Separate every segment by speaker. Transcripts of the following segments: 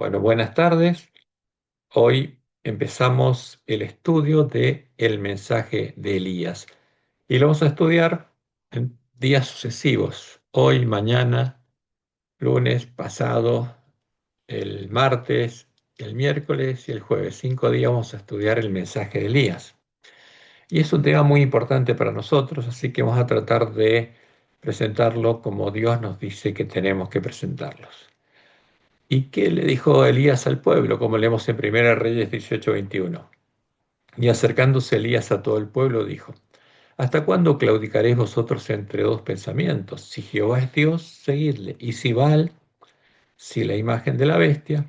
Speaker 1: Bueno, buenas tardes. Hoy empezamos el estudio de el mensaje de Elías y lo vamos a estudiar en días sucesivos. Hoy, mañana, lunes, pasado, el martes, el miércoles y el jueves. 5 días vamos a estudiar el mensaje de Elías. Y es un tema muy importante para nosotros, así que vamos a tratar de presentarlo como Dios nos dice que tenemos que presentarlos. ¿Y qué le dijo Elías al pueblo? Como leemos en Primera Reyes 18:21. Y acercándose Elías a todo el pueblo, dijo: ¿Hasta cuándo claudicaréis vosotros entre dos pensamientos? Si Jehová es Dios, seguidle. Y si Baal, si la imagen de la bestia,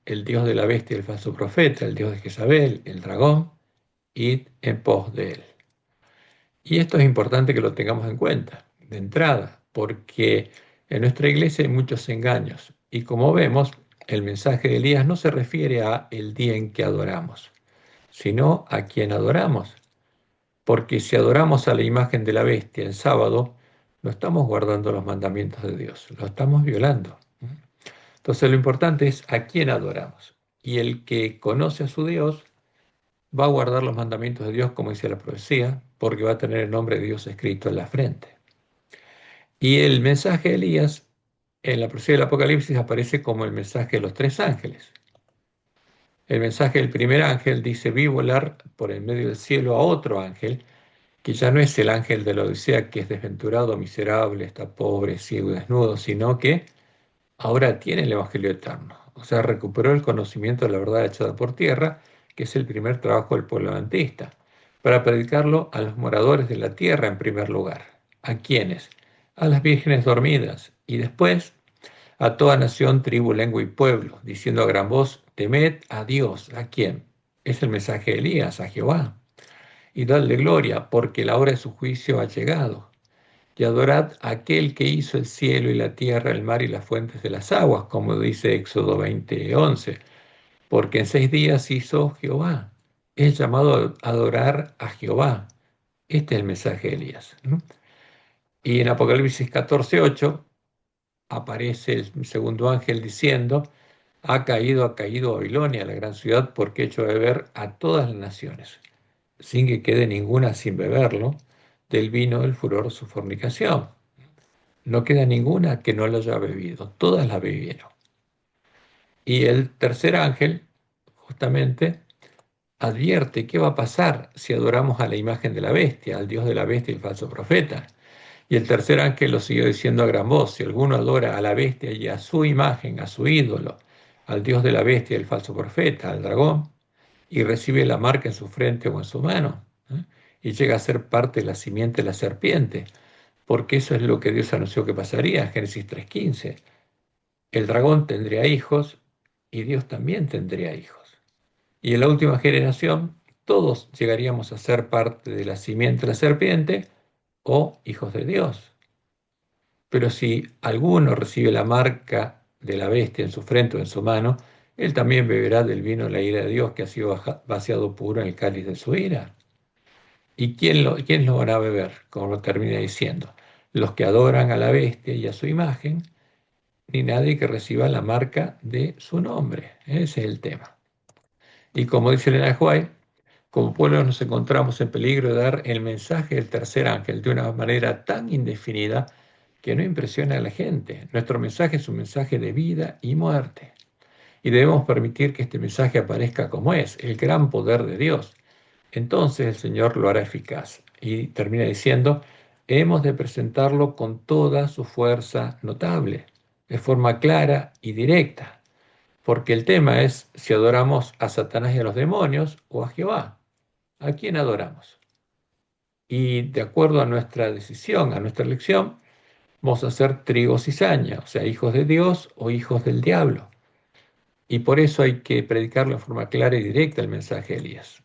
Speaker 1: el dios de la bestia, el falso profeta, el dios de Jezabel, el dragón, id en pos de él. Y esto es importante que lo tengamos en cuenta de entrada, porque en nuestra iglesia hay muchos engaños. Y como vemos, el mensaje de Elías no se refiere a el día en que adoramos, sino a quien adoramos. Porque si adoramos a la imagen de la bestia en sábado, no estamos guardando los mandamientos de Dios, lo estamos violando. Entonces lo importante es a quién adoramos. Y el que conoce a su Dios va a guardar los mandamientos de Dios, como dice la profecía, porque va a tener el nombre de Dios escrito en la frente. Y el mensaje de Elías en la profecía del Apocalipsis aparece como el mensaje de los tres ángeles. El mensaje del primer ángel dice: vi volar por el medio del cielo a otro ángel, que ya no es el ángel de la Odisea, que es desventurado, miserable, está pobre, ciego y desnudo, sino que ahora tiene el Evangelio eterno. O sea, recuperó el conocimiento de la verdad echada por tierra, que es el primer trabajo del pueblo adventista, para predicarlo a los moradores de la tierra en primer lugar. ¿A quiénes? A las vírgenes dormidas, y después a toda nación, tribu, lengua y pueblo, diciendo a gran voz: temed a Dios. ¿A quién? Es el mensaje de Elías, a Jehová. Y dadle gloria, porque la hora de su juicio ha llegado. Y adorad a aquel que hizo el cielo y la tierra, el mar y las fuentes de las aguas, como dice Éxodo 20:11. Porque en 6 días hizo Jehová. Es llamado a adorar a Jehová. Este es el mensaje de Elías, ¿no? Y en Apocalipsis 14:8 aparece el segundo ángel diciendo: ha caído Babilonia, la gran ciudad, porque he hecho beber a todas las naciones, sin que quede ninguna sin beberlo, del vino del furor de su fornicación. No queda ninguna que no lo haya bebido, todas la bebieron. Y el tercer ángel, justamente, advierte qué va a pasar si adoramos a la imagen de la bestia, al dios de la bestia y el falso profeta. Y el tercer ángel lo siguió diciendo a gran voz: si alguno adora a la bestia y a su imagen, a su ídolo, al dios de la bestia y el falso profeta, al dragón, y recibe la marca en su frente o en su mano, y llega a ser parte de la simiente de la serpiente, porque eso es lo que Dios anunció que pasaría, Génesis 3:15. El dragón tendría hijos y Dios también tendría hijos. Y en la última generación, todos llegaríamos a ser parte de la simiente de la serpiente o hijos de Dios. Pero si alguno recibe la marca de la bestia en su frente o en su mano, él también beberá del vino de la ira de Dios, que ha sido vaciado puro en el cáliz de su ira. ¿Y quién lo van a beber? Como lo termina diciendo: los que adoran a la bestia y a su imagen, ni nadie que reciba la marca de su nombre. Ese es el tema. Y como dice Elena White, como pueblo nos encontramos en peligro de dar el mensaje del tercer ángel de una manera tan indefinida que no impresiona a la gente. Nuestro mensaje es un mensaje de vida y muerte. Y debemos permitir que este mensaje aparezca como es, el gran poder de Dios. Entonces el Señor lo hará eficaz. Y termina diciendo: hemos de presentarlo con toda su fuerza notable, de forma clara y directa, porque el tema es si adoramos a Satanás y a los demonios o a Jehová. ¿A quién adoramos? Y de acuerdo a nuestra decisión, a nuestra elección, vamos a ser trigo y cizaña, o sea, hijos de Dios o hijos del diablo. Y por eso hay que predicarlo en forma clara y directa el mensaje de Elías.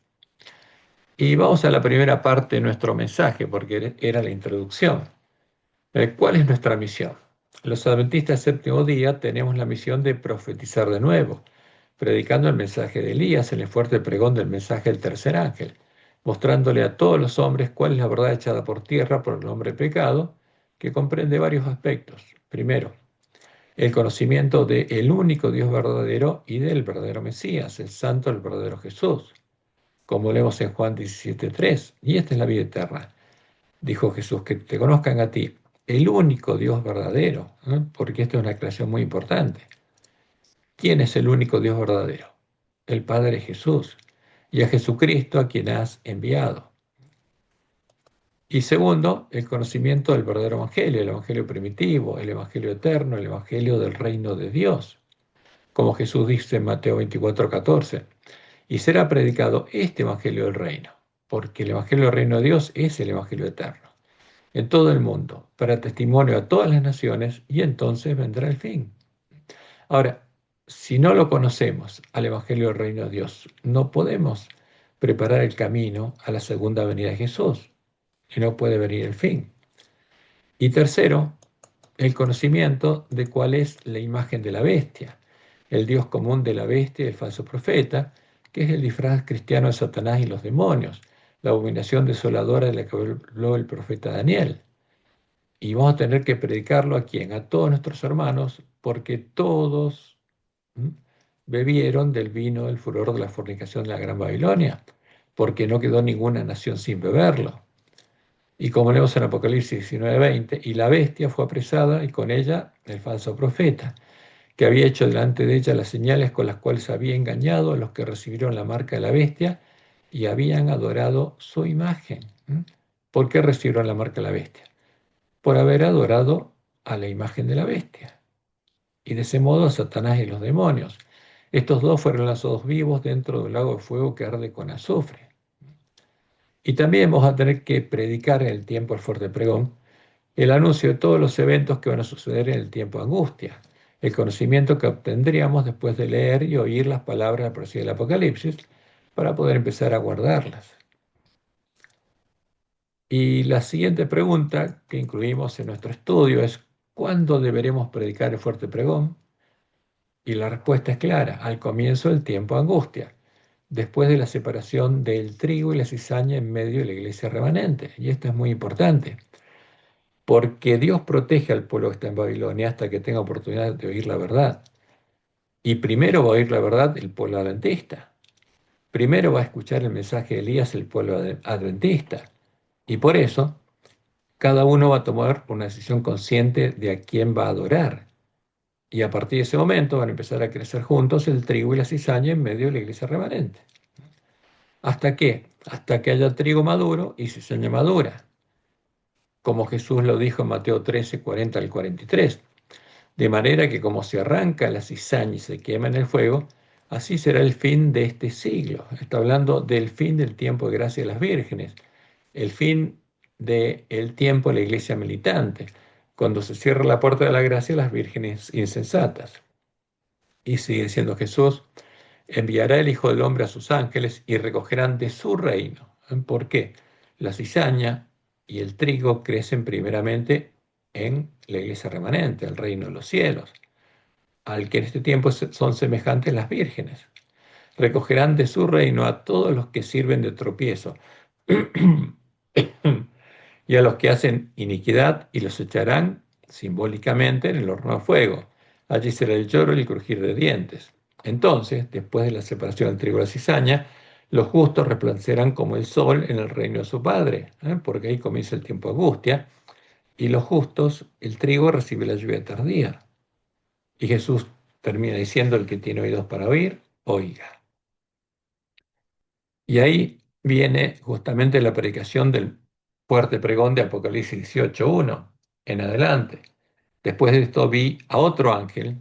Speaker 1: Y vamos a la primera parte de nuestro mensaje, porque era la introducción. ¿Cuál es nuestra misión? Los adventistas del séptimo día tenemos la misión de profetizar de nuevo, predicando el mensaje de Elías en el fuerte pregón del mensaje del tercer ángel, mostrándole a todos los hombres cuál es la verdad echada por tierra por el hombre pecado, que comprende varios aspectos. Primero, el conocimiento del único Dios verdadero y del verdadero Mesías, el santo, el verdadero Jesús, como leemos en Juan 17:3. Y esta es la vida eterna, dijo Jesús, que te conozcan a ti, el único Dios verdadero, porque esto es una aclaración muy importante. ¿Quién es el único Dios verdadero? El Padre Jesús, y a Jesucristo a quien has enviado. Y segundo, el conocimiento del verdadero evangelio, el evangelio primitivo, el evangelio eterno, el evangelio del reino de Dios, como Jesús dice en Mateo 24:14. Y será predicado este evangelio del reino, porque el evangelio del reino de Dios es el evangelio eterno, en todo el mundo, para testimonio a todas las naciones, y entonces vendrá el fin. Ahora, si no lo conocemos al evangelio del reino de Dios, no podemos preparar el camino a la segunda venida de Jesús, y no puede venir el fin. Y tercero, el conocimiento de cuál es la imagen de la bestia, el Dios común de la bestia y el falso profeta, que es el disfraz cristiano de Satanás y los demonios, la abominación desoladora de la que habló el profeta Daniel. Y vamos a tener que predicarlo a quién, a todos nuestros hermanos, porque todos bebieron del vino del furor de la fornicación de la Gran Babilonia, porque no quedó ninguna nación sin beberlo. Y como leemos en Apocalipsis 19:20, y la bestia fue apresada y con ella el falso profeta, que había hecho delante de ella las señales con las cuales había engañado a los que recibieron la marca de la bestia y habían adorado su imagen. ¿Por qué recibieron la marca de la bestia? Por haber adorado a la imagen de la bestia. Y de ese modo a Satanás y los demonios. Estos dos fueron lanzados vivos dentro del lago de fuego que arde con azufre. Y también vamos a tener que predicar en el tiempo del fuerte pregón el anuncio de todos los eventos que van a suceder en el tiempo de angustia, el conocimiento que obtendríamos después de leer y oír las palabras de la profecía del Apocalipsis para poder empezar a guardarlas. Y la siguiente pregunta que incluimos en nuestro estudio es: ¿cuándo deberemos predicar el fuerte pregón? Y la respuesta es clara: al comienzo del tiempo de angustia, después de la separación del trigo y la cizaña en medio de la iglesia remanente. Y esto es muy importante, porque Dios protege al pueblo que está en Babilonia hasta que tenga oportunidad de oír la verdad. Y primero va a oír la verdad el pueblo adventista. Primero va a escuchar el mensaje de Elías el pueblo adventista. Y por eso, cada uno va a tomar una decisión consciente de a quién va a adorar. Y a partir de ese momento van a empezar a crecer juntos el trigo y la cizaña en medio de la iglesia remanente. ¿Hasta qué? Hasta que haya trigo maduro y cizaña madura, como Jesús lo dijo en Mateo 13:40 al 43. De manera que como se arranca la cizaña y se quema en el fuego, así será el fin de este siglo. Está hablando del fin del tiempo de gracia de las vírgenes, el fin del tiempo de la iglesia militante, cuando se cierra la puerta de la gracia a las vírgenes insensatas. Y sigue diciendo Jesús: enviará el Hijo del Hombre a sus ángeles y recogerán de su reino. ¿Por qué? La cizaña y el trigo crecen primeramente en la iglesia remanente, el reino de los cielos, al que en este tiempo son semejantes las vírgenes. Recogerán de su reino a todos los que sirven de tropiezo y a los que hacen iniquidad, y los echarán simbólicamente en el horno de fuego. Allí será el lloro y el crujir de dientes. Entonces, después de la separación del trigo y la cizaña, los justos resplandecerán como el sol en el reino de su Padre, porque ahí comienza el tiempo de angustia, y los justos, el trigo recibe la lluvia tardía. Y Jesús termina diciendo: el que tiene oídos para oír, oiga. Y ahí viene justamente la predicación del fuerte pregón de Apocalipsis 18:1 en adelante. Después de esto vi a otro ángel,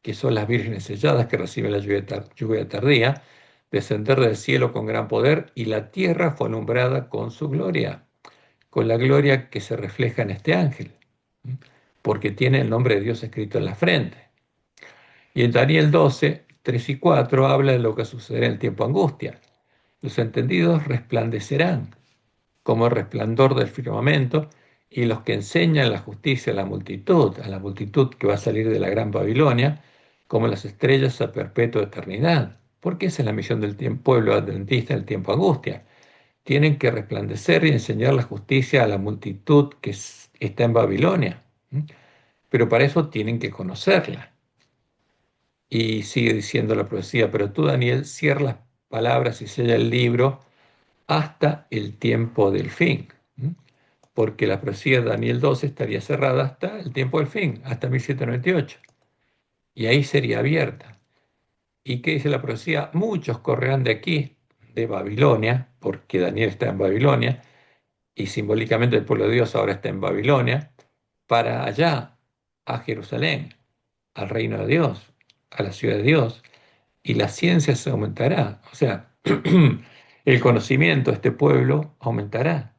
Speaker 1: que son las vírgenes selladas que reciben la lluvia tardía, descender del cielo con gran poder, y la tierra fue alumbrada con su gloria, con la gloria que se refleja en este ángel, porque tiene el nombre de Dios escrito en la frente. Y en Daniel 12:3 y 4 habla de lo que sucederá en el tiempo de angustia. Los entendidos resplandecerán como el resplandor del firmamento, y los que enseñan la justicia a la multitud que va a salir de la gran Babilonia, como las estrellas a perpetua eternidad. Porque esa es la misión del pueblo adventista en el tiempo de angustia. Tienen que resplandecer y enseñar la justicia a la multitud que está en Babilonia. pero para eso tienen que conocerla. Y sigue diciendo la profecía, pero tú, Daniel, cierra las palabras y sella el libro hasta el tiempo del fin. ¿M? Porque la profecía de Daniel 12 estaría cerrada hasta el tiempo del fin, hasta 1798. Y ahí sería abierta. ¿Y qué dice la profecía? Muchos correrán de aquí, de Babilonia, porque Daniel está en Babilonia, y simbólicamente el pueblo de Dios ahora está en Babilonia, para allá, a Jerusalén, al reino de Dios, a la ciudad de Dios, y la ciencia se aumentará. O sea, el conocimiento de este pueblo aumentará,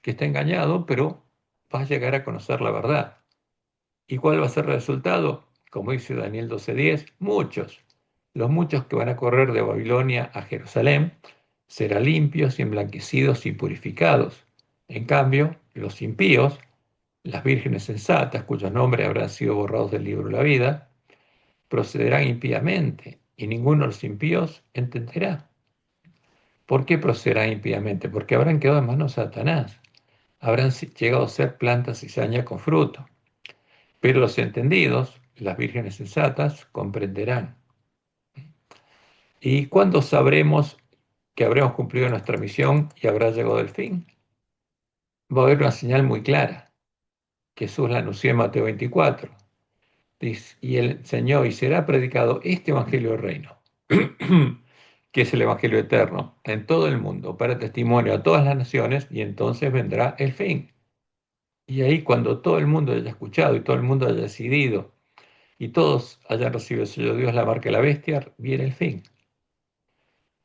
Speaker 1: que está engañado, pero va a llegar a conocer la verdad. ¿Y cuál va a ser el resultado? Como dice Daniel 12:10, muchos. Los muchos que van a correr de Babilonia a Jerusalén serán limpios y emblanquecidos y purificados. En cambio, los impíos, las vírgenes sensatas, cuyos nombres habrán sido borrados del libro de la vida, procederán impíamente, y ninguno de los impíos entenderá. ¿Por qué procederán impíamente? Porque habrán quedado en manos de Satanás, habrán llegado a ser plantas y cizaña con fruto. Pero los entendidos, las vírgenes sensatas, comprenderán. ¿Y cuándo sabremos que habremos cumplido nuestra misión y habrá llegado el fin? Va a haber una señal muy clara. Jesús la anunció en Mateo 24. Dice, y él enseñó y será predicado este Evangelio del Reino, que es el Evangelio eterno, en todo el mundo, para testimonio a todas las naciones, y entonces vendrá el fin. Y ahí cuando todo el mundo haya escuchado y todo el mundo haya decidido y todos hayan recibido el sello de Dios, la marca de la bestia, viene el fin.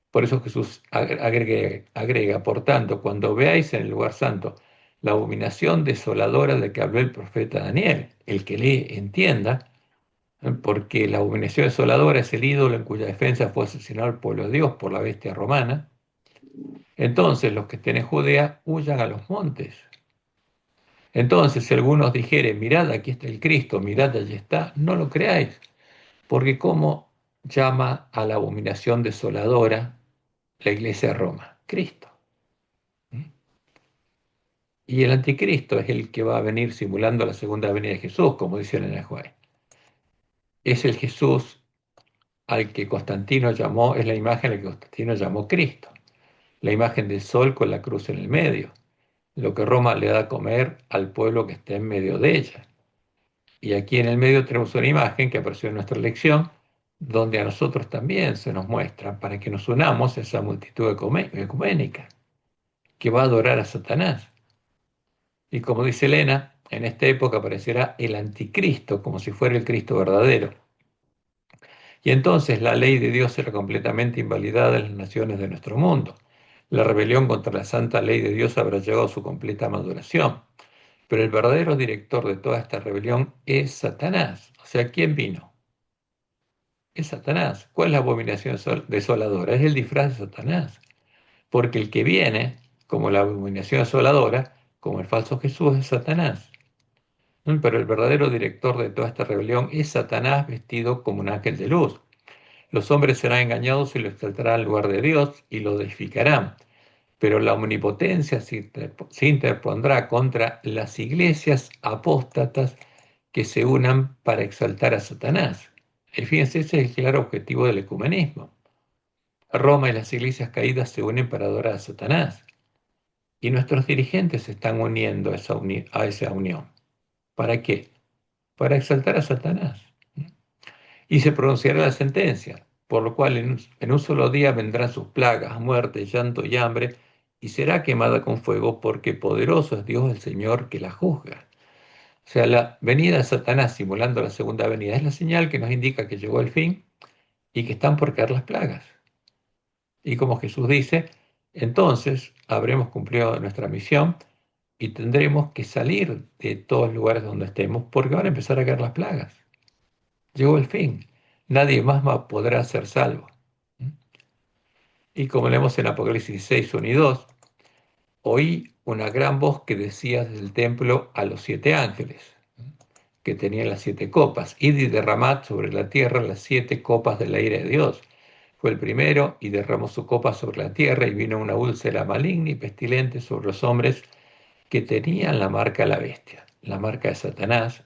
Speaker 1: Por eso Jesús agrega, por tanto, cuando veáis en el lugar santo la abominación desoladora de que habló el profeta Daniel, el que lee entienda, porque la abominación desoladora es el ídolo en cuya defensa fue asesinado el pueblo de Dios por la bestia romana. Entonces los que estén en Judea huyan a los montes. Entonces si algunos dijeren, mirad, aquí está el Cristo, mirad, allí está, no lo creáis, porque ¿cómo llama a la abominación desoladora la iglesia de Roma? Cristo. Y el anticristo es el que va a venir simulando la segunda venida de Jesús, como dice Elena White. Es el Jesús al que Constantino llamó, es la imagen a la que Constantino llamó Cristo, la imagen del sol con la cruz en el medio, lo que Roma le da a comer al pueblo que está en medio de ella. Y aquí en el medio tenemos una imagen que apareció en nuestra lección, donde a nosotros también se nos muestra para que nos unamos a esa multitud ecuménica que va a adorar a Satanás. Y como dice Elena, en esta época aparecerá el anticristo como si fuera el Cristo verdadero. Y entonces la ley de Dios será completamente invalidada en las naciones de nuestro mundo. La rebelión contra la santa ley de Dios habrá llegado a su completa maduración. Pero el verdadero director de toda esta rebelión es Satanás. O sea, ¿quién vino? Es Satanás. ¿Cuál es la abominación desoladora? Es el disfraz de Satanás. Porque el que viene, como la abominación desoladora, como el falso Jesús, es Satanás. Pero el verdadero director de toda esta rebelión es Satanás vestido como un ángel de luz. Los hombres serán engañados y lo exaltarán al lugar de Dios y lo deificarán. Pero la omnipotencia se interpondrá contra las iglesias apóstatas que se unan para exaltar a Satanás. Y fíjense, ese es el claro objetivo del ecumenismo. Roma y las iglesias caídas se unen para adorar a Satanás. Y nuestros dirigentes se están uniendo a esa unión. ¿Para qué? Para exaltar a Satanás. Y se pronunciará la sentencia, por lo cual en un solo día vendrán sus plagas, muerte, llanto y hambre, y será quemada con fuego, porque poderoso es Dios el Señor que la juzga. O sea, la venida de Satanás simulando la segunda venida es la señal que nos indica que llegó el fin y que están por caer las plagas. Y como Jesús dice, entonces habremos cumplido nuestra misión y tendremos que salir de todos los lugares donde estemos porque van a empezar a caer las plagas. Llegó el fin. Nadie más podrá ser salvo. Y como leemos en Apocalipsis 6, 1 y 2, oí una gran voz que decía desde el templo a los 7 ángeles, que tenían las 7 copas, id y derramad sobre la tierra las 7 copas de la ira de Dios. Fue el primero y derramó su copa sobre la tierra y vino una úlcera maligna y pestilente sobre los hombres que tenían la marca de la bestia, la marca de Satanás,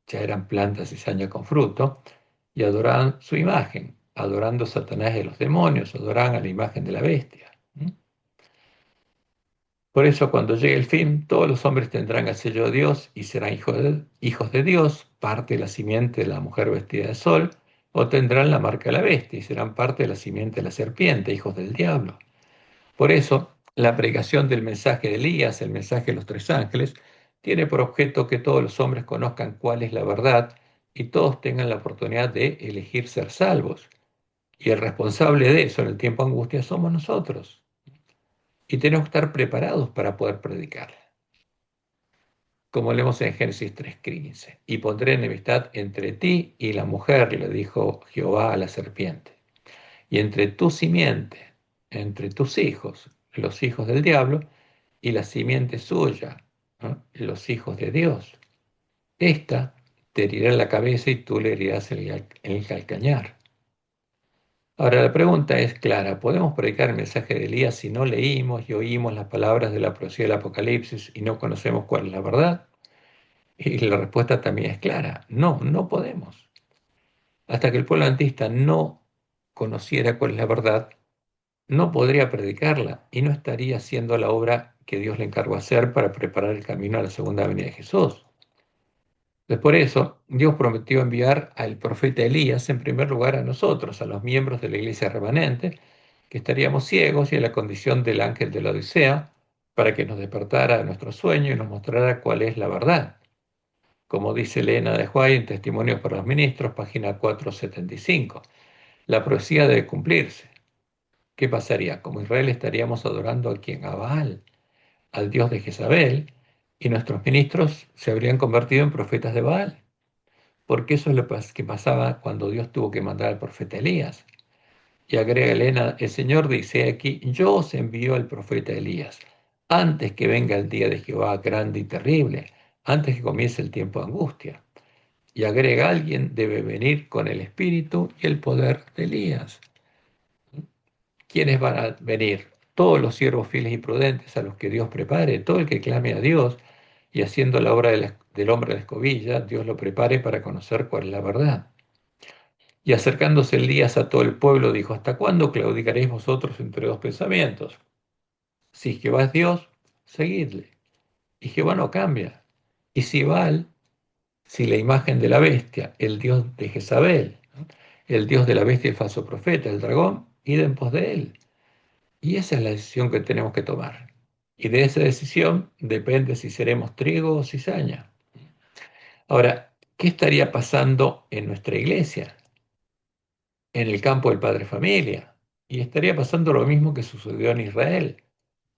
Speaker 1: ya eran plantas y cizaña con fruto, y adoraban su imagen, adorando a Satanás y a los demonios, adoraban a la imagen de la bestia. ¿Mm? Por eso, cuando llegue el fin, todos los hombres tendrán el sello de Dios y serán hijos de Dios, parte de la simiente de la mujer vestida de sol, o tendrán la marca de la bestia y serán parte de la simiente de la serpiente, hijos del diablo. Por eso, la predicación del mensaje de Elías, el mensaje de los tres ángeles, tiene por objeto que todos los hombres conozcan cuál es la verdad y todos tengan la oportunidad de elegir ser salvos. Y el responsable de eso en el tiempo de angustia somos nosotros. Y tenemos que estar preparados para poder predicar. Como leemos en Génesis 3:15. Y pondré enemistad entre ti y la mujer, le dijo Jehová a la serpiente. Y entre tu simiente, entre tus hijos, los hijos del diablo, y la simiente suya, ¿no? Los hijos de Dios. Esta te herirá en la cabeza y tú le herirás en el calcañar. Ahora la pregunta es clara, ¿podemos predicar el mensaje de Elías si no leímos y oímos las palabras de la profecía del Apocalipsis y no conocemos cuál es la verdad? Y la respuesta también es clara, no, no podemos. Hasta que el pueblo adventista no conociera cuál es la verdad, no podría predicarla y no estaría haciendo la obra que Dios le encargó hacer para preparar el camino a la segunda venida de Jesús. Pues por eso, Dios prometió enviar al profeta Elías en primer lugar a nosotros, a los miembros de la iglesia remanente, que estaríamos ciegos y en la condición del ángel de la Odisea, para que nos despertara de nuestro sueño y nos mostrara cuál es la verdad. Como dice Elena de White en Testimonios para los Ministros, página 475, la profecía debe cumplirse. ¿Qué pasaría? Como Israel estaríamos adorando a quien, a Baal, al dios de Jezabel, y nuestros ministros se habrían convertido en profetas de Baal, porque eso es lo que pasaba cuando Dios tuvo que mandar al profeta Elías. Y agrega Elena, el Señor dice aquí, yo os envío al profeta Elías, antes que venga el día de Jehová grande y terrible, antes que comience el tiempo de angustia. Y agrega, alguien debe venir con el espíritu y el poder de Elías. ¿Quiénes van a venir? Todos los siervos fieles y prudentes a los que Dios prepare, todo el que clame a Dios y haciendo la obra del hombre de la escobilla, Dios lo prepare para conocer cuál es la verdad. Y acercándose Elías a todo el pueblo, dijo, ¿hasta cuándo claudicaréis vosotros entre dos pensamientos? Si Jehová es Dios, seguidle. Y Jehová no cambia. Y si Baal, si la imagen de la bestia, el dios de Jezabel, ¿no? El dios de la bestia, el falso profeta, el dragón, id en pos de él. Y esa es la decisión que tenemos que tomar. Y de esa decisión depende si seremos trigo o cizaña. Ahora, ¿qué estaría pasando en nuestra iglesia? En el campo del padre familia. Y estaría pasando lo mismo que sucedió en Israel,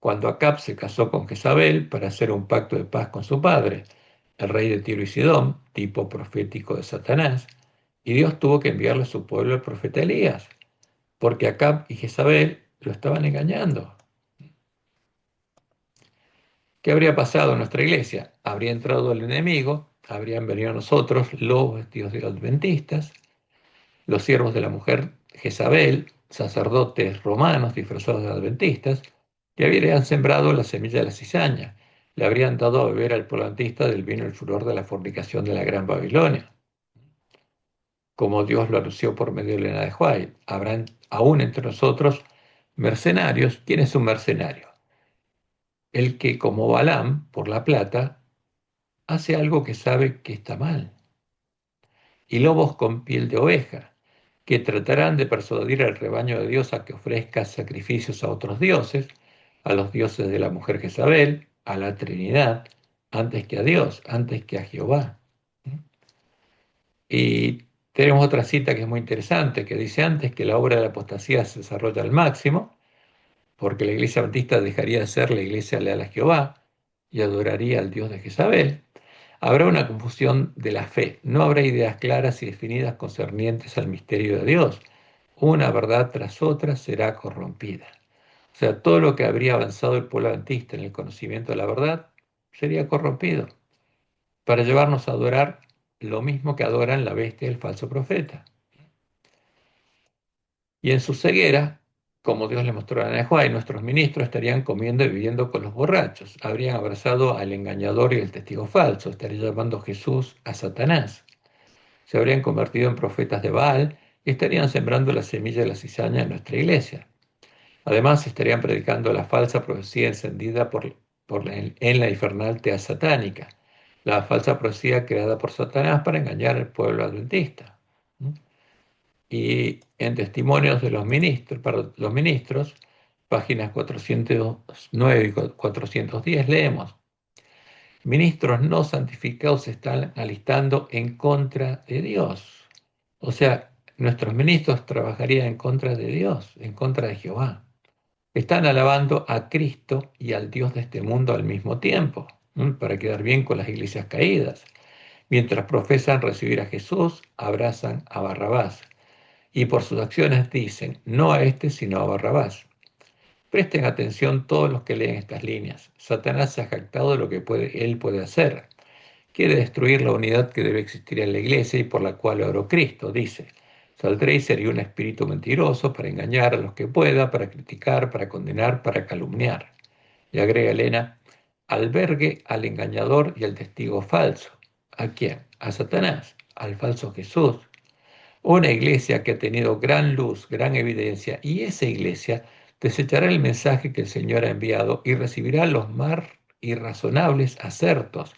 Speaker 1: cuando Acab se casó con Jezabel para hacer un pacto de paz con su padre, el rey de Tiro y Sidón, tipo profético de Satanás, y Dios tuvo que enviarle a su pueblo el profeta Elías, porque Acab y Jezabel lo estaban engañando. ¿Qué habría pasado en nuestra iglesia? Habría entrado el enemigo, habrían venido a nosotros los vestidos de adventistas, los siervos de la mujer Jezabel, sacerdotes romanos disfrazados de adventistas, que habrían sembrado la semilla de la cizaña, le habrían dado a beber al pueblo adventista del vino el furor de la fornicación de la gran Babilonia, como Dios lo anunció por medio de Elena de White. Habrán aún entre nosotros mercenarios. ¿Quién es un mercenario? El que, como Balaam, por la plata, hace algo que sabe que está mal. Y lobos con piel de oveja, que tratarán de persuadir al rebaño de Dios a que ofrezca sacrificios a otros dioses, a los dioses de la mujer Jezabel, a la Trinidad, antes que a Dios, antes que a Jehová. Y tenemos otra cita que es muy interesante, que dice antes que la obra de la apostasía se desarrolla al máximo, porque la iglesia adventista dejaría de ser la iglesia leal a Jehová y adoraría al Dios de Jezabel. Habrá una confusión de la fe, no habrá ideas claras y definidas concernientes al misterio de Dios. Una verdad tras otra será corrompida. O sea, todo lo que habría avanzado el pueblo adventista en el conocimiento de la verdad sería corrompido para llevarnos a adorar lo mismo que adoran la bestia y el falso profeta. Y en su ceguera, como Dios le mostró a Nehuá, nuestros ministros estarían comiendo y viviendo con los borrachos, habrían abrazado al engañador y el testigo falso, estarían llamando Jesús a Satanás. se habrían convertido en profetas de Baal y estarían sembrando la semilla de la cizaña en nuestra iglesia. Además, estarían predicando la falsa profecía encendida en la infernal tea satánica, la falsa profecía creada por Satanás para engañar al pueblo adventista. ¿Mm? Y en Testimonios de para los ministros, páginas 409 y 410, leemos: ministros no santificados se están alistando en contra de Dios. O sea, nuestros ministros trabajarían en contra de Dios, en contra de Jehová. Están alabando a Cristo y al Dios de este mundo al mismo tiempo, para quedar bien con las iglesias caídas. Mientras profesan recibir a Jesús, abrazan a Barrabás. Y por sus acciones dicen, no a este, sino a Barrabás. Presten atención todos los que leen estas líneas. Satanás se ha jactado de lo que él puede hacer. Quiere destruir la unidad que debe existir en la iglesia y por la cual oró Cristo, dice. Saldré y seré un espíritu mentiroso para engañar a los que pueda, para criticar, para condenar, para calumniar. Y agrega Elena, albergue al engañador y al testigo falso. ¿A quién? A Satanás, al falso Jesús. Una iglesia que ha tenido gran luz, gran evidencia, y esa iglesia desechará el mensaje que el Señor ha enviado y recibirá los más irrazonables acertos,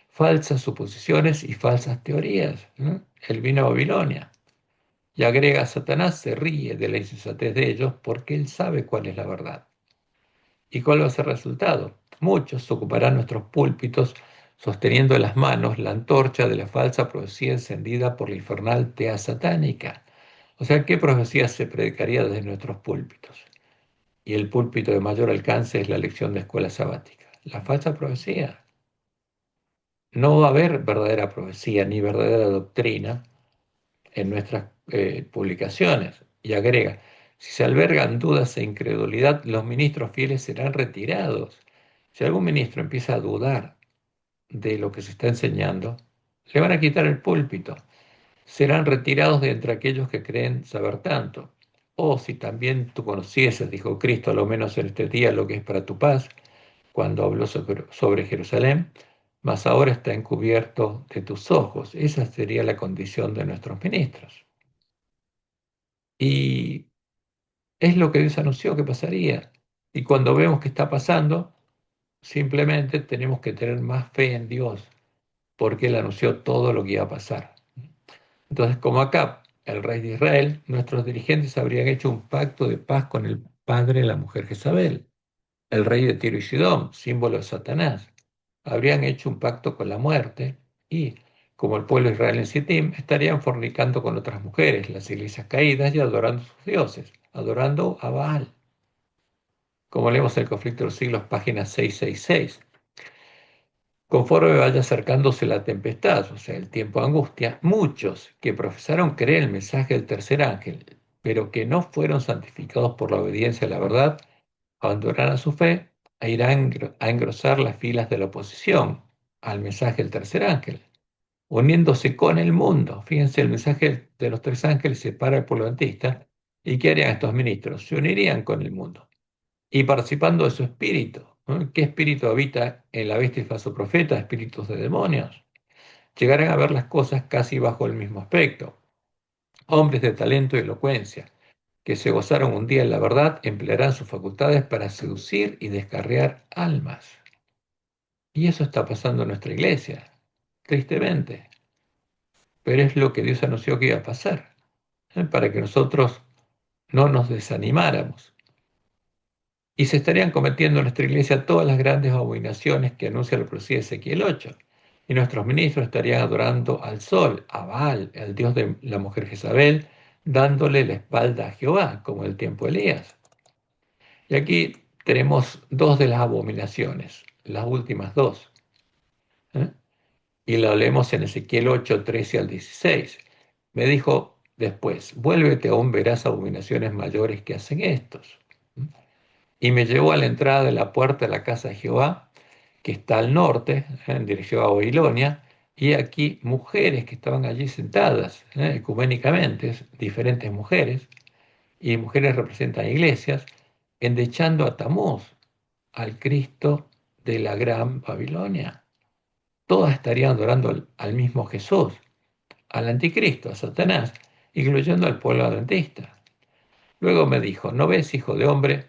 Speaker 1: falsas suposiciones y falsas teorías. ¿No? Él vino a Babilonia. Y agrega, Satanás se ríe de la insensatez de ellos porque él sabe cuál es la verdad. ¿Y cuál va a ser el resultado? Muchos ocuparán nuestros púlpitos sosteniendo en las manos la antorcha de la falsa profecía encendida por la infernal tea satánica. O sea, ¿qué profecía se predicaría desde nuestros púlpitos? Y el púlpito de mayor alcance es la lección de escuela sabática. La falsa profecía. No va a haber verdadera profecía ni verdadera doctrina en nuestras publicaciones. Y agrega, si se albergan dudas e incredulidad, los ministros fieles serán retirados. Si algún ministro empieza a dudar de lo que se está enseñando, le van a quitar el púlpito. Serán retirados de entre aquellos que creen saber tanto. Oh, si también tú conocieses, dijo Cristo, a lo menos en este día, lo que es para tu paz, cuando habló sobre Jerusalén, mas ahora está encubierto de tus ojos. Esa sería la condición de nuestros ministros. Y es lo que Dios anunció que pasaría. Y cuando vemos que está pasando, simplemente tenemos que tener más fe en Dios, porque Él anunció todo lo que iba a pasar. Entonces, como acá, el rey de Israel, nuestros dirigentes habrían hecho un pacto de paz con el padre de la mujer Jezabel, el rey de Tiro y Sidón, símbolo de Satanás. Habrían hecho un pacto con la muerte y, como el pueblo de Israel en Sittim, estarían fornicando con otras mujeres, las iglesias caídas, y adorando a sus dioses, adorando a Baal. Como leemos en el conflicto de los siglos, página 666. Conforme vaya acercándose la tempestad, o sea, el tiempo de angustia, muchos que profesaron creer el mensaje del tercer ángel, pero que no fueron santificados por la obediencia a la verdad, abandonarán su fe e irán a engrosar las filas de la oposición al mensaje del tercer ángel, uniéndose con el mundo. Fíjense, el mensaje de los tres ángeles separa al pueblo adventista. ¿Y qué harían estos ministros? Se unirían con el mundo y participando de su espíritu. ¿No? ¿Qué espíritu habita en la bestia y falso profeta? Espíritus de demonios. Llegarán a ver las cosas casi bajo el mismo aspecto. Hombres de talento y elocuencia, que se gozaron un día en la verdad, emplearán sus facultades para seducir y descarriar almas. Y eso está pasando en nuestra iglesia, tristemente. Pero es lo que Dios anunció que iba a pasar, para que nosotros no nos desanimáramos. Y se estarían cometiendo en nuestra iglesia todas las grandes abominaciones que anuncia la profecía de Ezequiel 8. Y nuestros ministros estarían adorando al sol, a Baal, el dios de la mujer Jezabel, dándole la espalda a Jehová, como en el tiempo de Elías. Y aquí tenemos dos de las abominaciones, las últimas dos. ¿Eh? Y lo leemos en Ezequiel 8, 13 al 16. Me dijo después, vuélvete, aún verás abominaciones mayores que hacen estos. Y me llevó a la entrada de la puerta de la casa de Jehová, que está al norte, en dirección a Babilonia, y aquí mujeres que estaban allí sentadas, ecuménicamente, diferentes mujeres, y mujeres representan iglesias, endechando a Tamuz, al Cristo de la gran Babilonia. Todas estarían adorando al mismo Jesús. al anticristo, a Satanás, incluyendo al pueblo adventista. Luego me dijo, ¿no ves, hijo de hombre?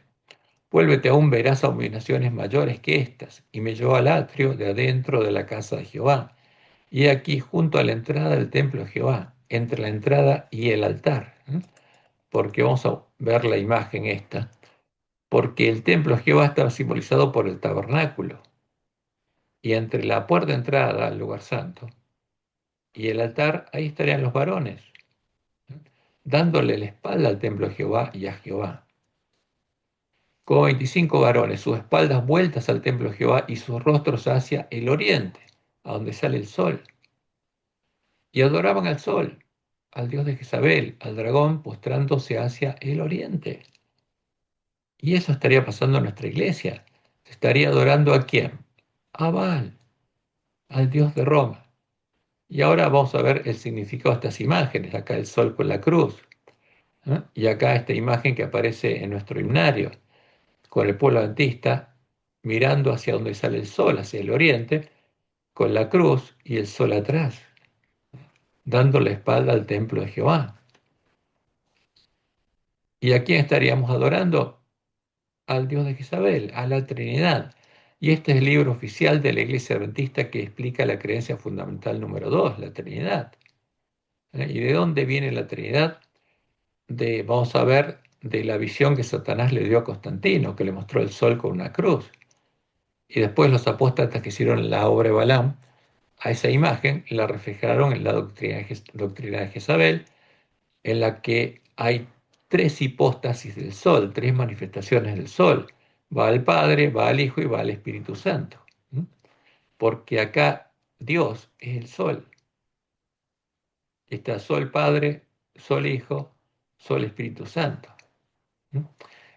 Speaker 1: Vuélvete aún, verás abominaciones mayores que estas. Y me llevó al atrio de adentro de la casa de Jehová. Y aquí, junto a la entrada del templo de Jehová, entre la entrada y el altar. Porque vamos a ver la imagen esta. Porque el templo de Jehová estaba simbolizado por el tabernáculo. Y entre la puerta de entrada al lugar santo y el altar, ahí estarían los varones, dándole la espalda al templo de Jehová y a Jehová. Como 25 varones, sus espaldas vueltas al templo de Jehová y sus rostros hacia el oriente, a donde sale el sol. Y adoraban al sol, al dios de Jezabel, al dragón, postrándose hacia el oriente. Y eso estaría pasando en nuestra iglesia. Se estaría adorando ¿a quién? A Baal, al dios de Roma. Y ahora vamos a ver el significado de estas imágenes. Acá el sol con la cruz. Y acá esta imagen que aparece en nuestro himnario, con el pueblo adventista mirando hacia donde sale el sol, hacia el oriente, con la cruz y el sol atrás, dando la espalda al templo de Jehová. ¿Y a quién estaríamos adorando? Al Dios de Jezabel, a la Trinidad. Y este es el libro oficial de la Iglesia Adventista que explica la creencia fundamental número 2, la Trinidad. ¿Y de dónde viene la Trinidad? Vamos a ver, de la visión que Satanás le dio a Constantino, que le mostró el sol con una cruz. Y después los apóstatas que hicieron la obra de Balaam, a esa imagen la reflejaron en la doctrina de Jezabel, en la que hay tres hipóstasis del sol, tres manifestaciones del sol. Va al Padre, va al Hijo y va al Espíritu Santo. Porque acá Dios es el sol. Está sol Padre, sol Hijo, sol Espíritu Santo.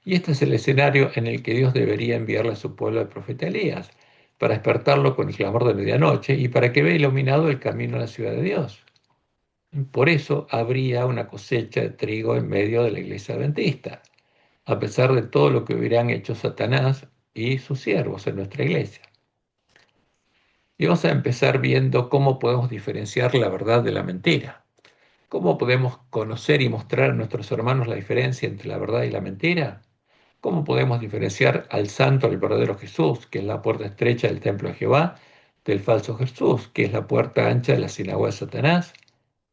Speaker 1: Y este es el escenario en el que Dios debería enviarle a su pueblo al profeta Elías, para despertarlo con el clamor de medianoche y para que vea iluminado el camino a la ciudad de Dios. Por eso habría una cosecha de trigo en medio de la iglesia adventista, a pesar de todo lo que hubieran hecho Satanás y sus siervos en nuestra iglesia. Y vamos a empezar viendo cómo podemos diferenciar la verdad de la mentira. ¿Cómo podemos conocer y mostrar a nuestros hermanos la diferencia entre la verdad y la mentira? ¿Cómo podemos diferenciar al santo, al verdadero Jesús, que es la puerta estrecha del templo de Jehová, del falso Jesús, que es la puerta ancha de la sinagoga de Satanás?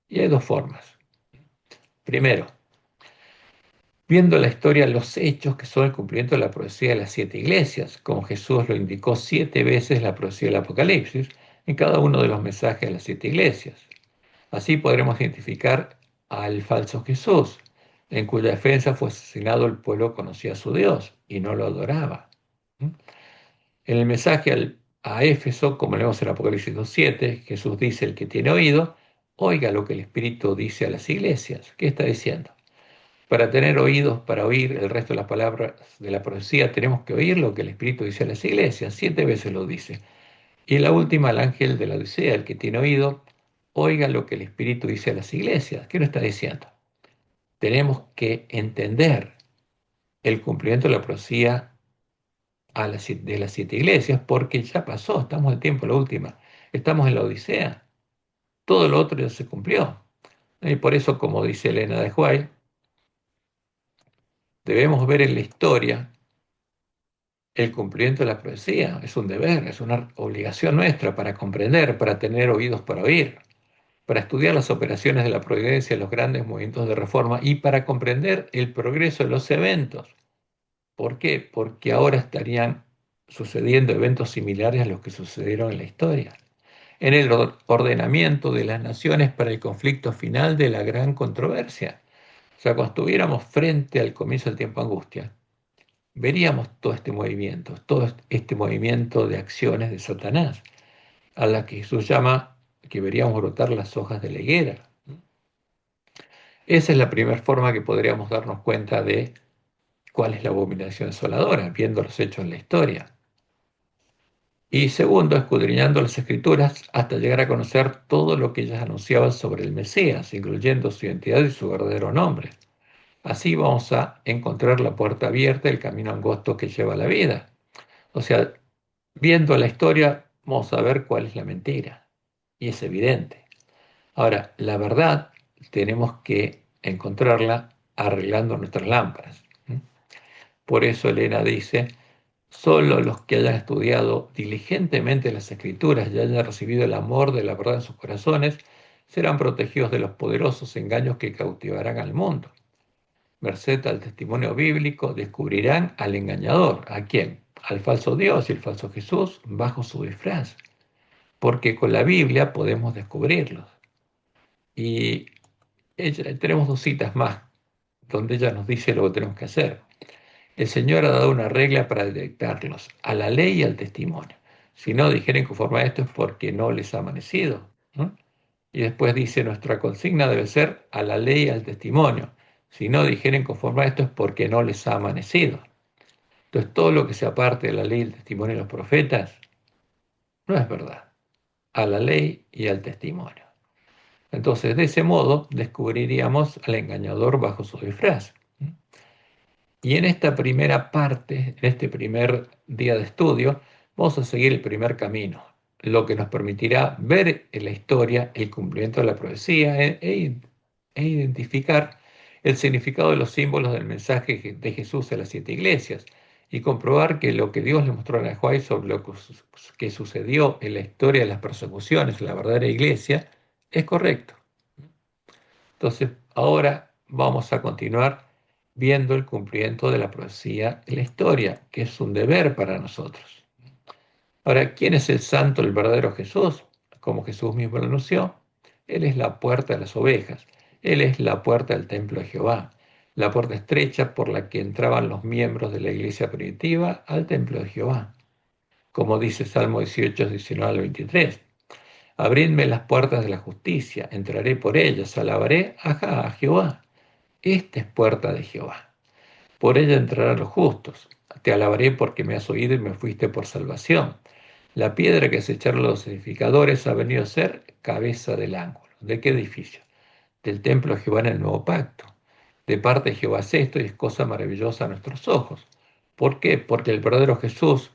Speaker 1: Y hay dos formas. Primero, viendo la historia, los hechos que son el cumplimiento de la profecía de las siete iglesias, como Jesús lo indicó 7 veces en la profecía del Apocalipsis, en cada uno de los mensajes de las siete iglesias. Así podremos identificar al falso Jesús, en cuya defensa fue asesinado el pueblo que conocía a su Dios y no lo adoraba. En el mensaje a Éfeso, como leemos en Apocalipsis 2:7, Jesús dice: el que tiene oído, oiga lo que el Espíritu dice a las iglesias. ¿Qué está diciendo? Para tener oídos, para oír el resto de las palabras de la profecía, tenemos que oír lo que el Espíritu dice a las iglesias. 7 veces lo dice. Y la última, el ángel de la Odisea, el que tiene oído, oiga lo que el Espíritu dice a las iglesias. ¿Qué nos está diciendo? Tenemos que entender el cumplimiento de la profecía de las siete iglesias, porque ya pasó, estamos en tiempo de la última, estamos en la Odisea, todo lo otro ya se cumplió. Y por eso, como dice Elena de White, debemos ver en la historia el cumplimiento de la profecía. Es un deber, es una obligación nuestra para comprender, para tener oídos para oír, para estudiar las operaciones de la providencia, los grandes movimientos de reforma y para comprender el progreso de los eventos. ¿Por qué? Porque ahora estarían sucediendo eventos similares a los que sucedieron en la historia, en el ordenamiento de las naciones para el conflicto final de la gran controversia. O sea, cuando estuviéramos frente al comienzo del tiempo de angustia, veríamos todo este movimiento de acciones de Satanás, a la que Jesús llama que veríamos brotar las hojas de la higuera. Esa es la primera forma que podríamos darnos cuenta de cuál es la abominación desoladora, viendo los hechos en la historia. Y segundo, escudriñando las Escrituras hasta llegar a conocer todo lo que ellas anunciaban sobre el Mesías, incluyendo su identidad y su verdadero nombre. Así vamos a encontrar la puerta abierta, el camino angosto que lleva a la vida. O sea, viendo la historia, vamos a ver cuál es la mentira. Y es evidente. Ahora, la verdad tenemos que encontrarla arreglando nuestras lámparas. Por eso Elena dice, solo los que hayan estudiado diligentemente las Escrituras y hayan recibido el amor de la verdad en sus corazones, serán protegidos de los poderosos engaños que cautivarán al mundo. Merced al testimonio bíblico, descubrirán al engañador. ¿A quién? Al falso Dios y el falso Jesús bajo su disfraz. Porque con la Biblia podemos descubrirlos. Y tenemos dos citas más, donde ella nos dice lo que tenemos que hacer. El Señor ha dado una regla para detectarlos, a la ley y al testimonio. Si no dijeren conforme a esto es porque no les ha amanecido, ¿no? Y después dice, nuestra consigna debe ser a la ley y al testimonio. Si no dijeren conforme a esto es porque no les ha amanecido. Entonces, todo lo que se aparte de la ley, el testimonio y los profetas, no es verdad. A la ley y al testimonio. Entonces, de ese modo, descubriríamos al engañador bajo su disfraz. Y en esta primera parte, en este primer día de estudio, vamos a seguir el primer camino, lo que nos permitirá ver en la historia el cumplimiento de la profecía e identificar el significado de los símbolos del mensaje de Jesús a las siete iglesias y comprobar que lo que Dios le mostró a Juárez sobre lo que sucedió en la historia de las persecuciones de la verdadera iglesia es correcto. Entonces, ahora vamos a continuar viendo el cumplimiento de la profecía en la historia, que es un deber para nosotros. Ahora, ¿quién es el santo, el verdadero Jesús? Como Jesús mismo lo anunció, Él es la puerta de las ovejas, Él es la puerta del templo de Jehová, la puerta estrecha por la que entraban los miembros de la iglesia primitiva al templo de Jehová. Como dice Salmo 18, 19 al 23. Abridme las puertas de la justicia, entraré por ellas, alabaré a Jehová. Esta es puerta de Jehová. Por ella entrarán los justos. Te alabaré porque me has oído y me fuiste por salvación. La piedra que se echaron los edificadores ha venido a ser cabeza del ángulo. ¿De qué edificio? Del templo de Jehová en el nuevo pacto. De parte de Jehová es esto y es cosa maravillosa a nuestros ojos. ¿Por qué? Porque el verdadero Jesús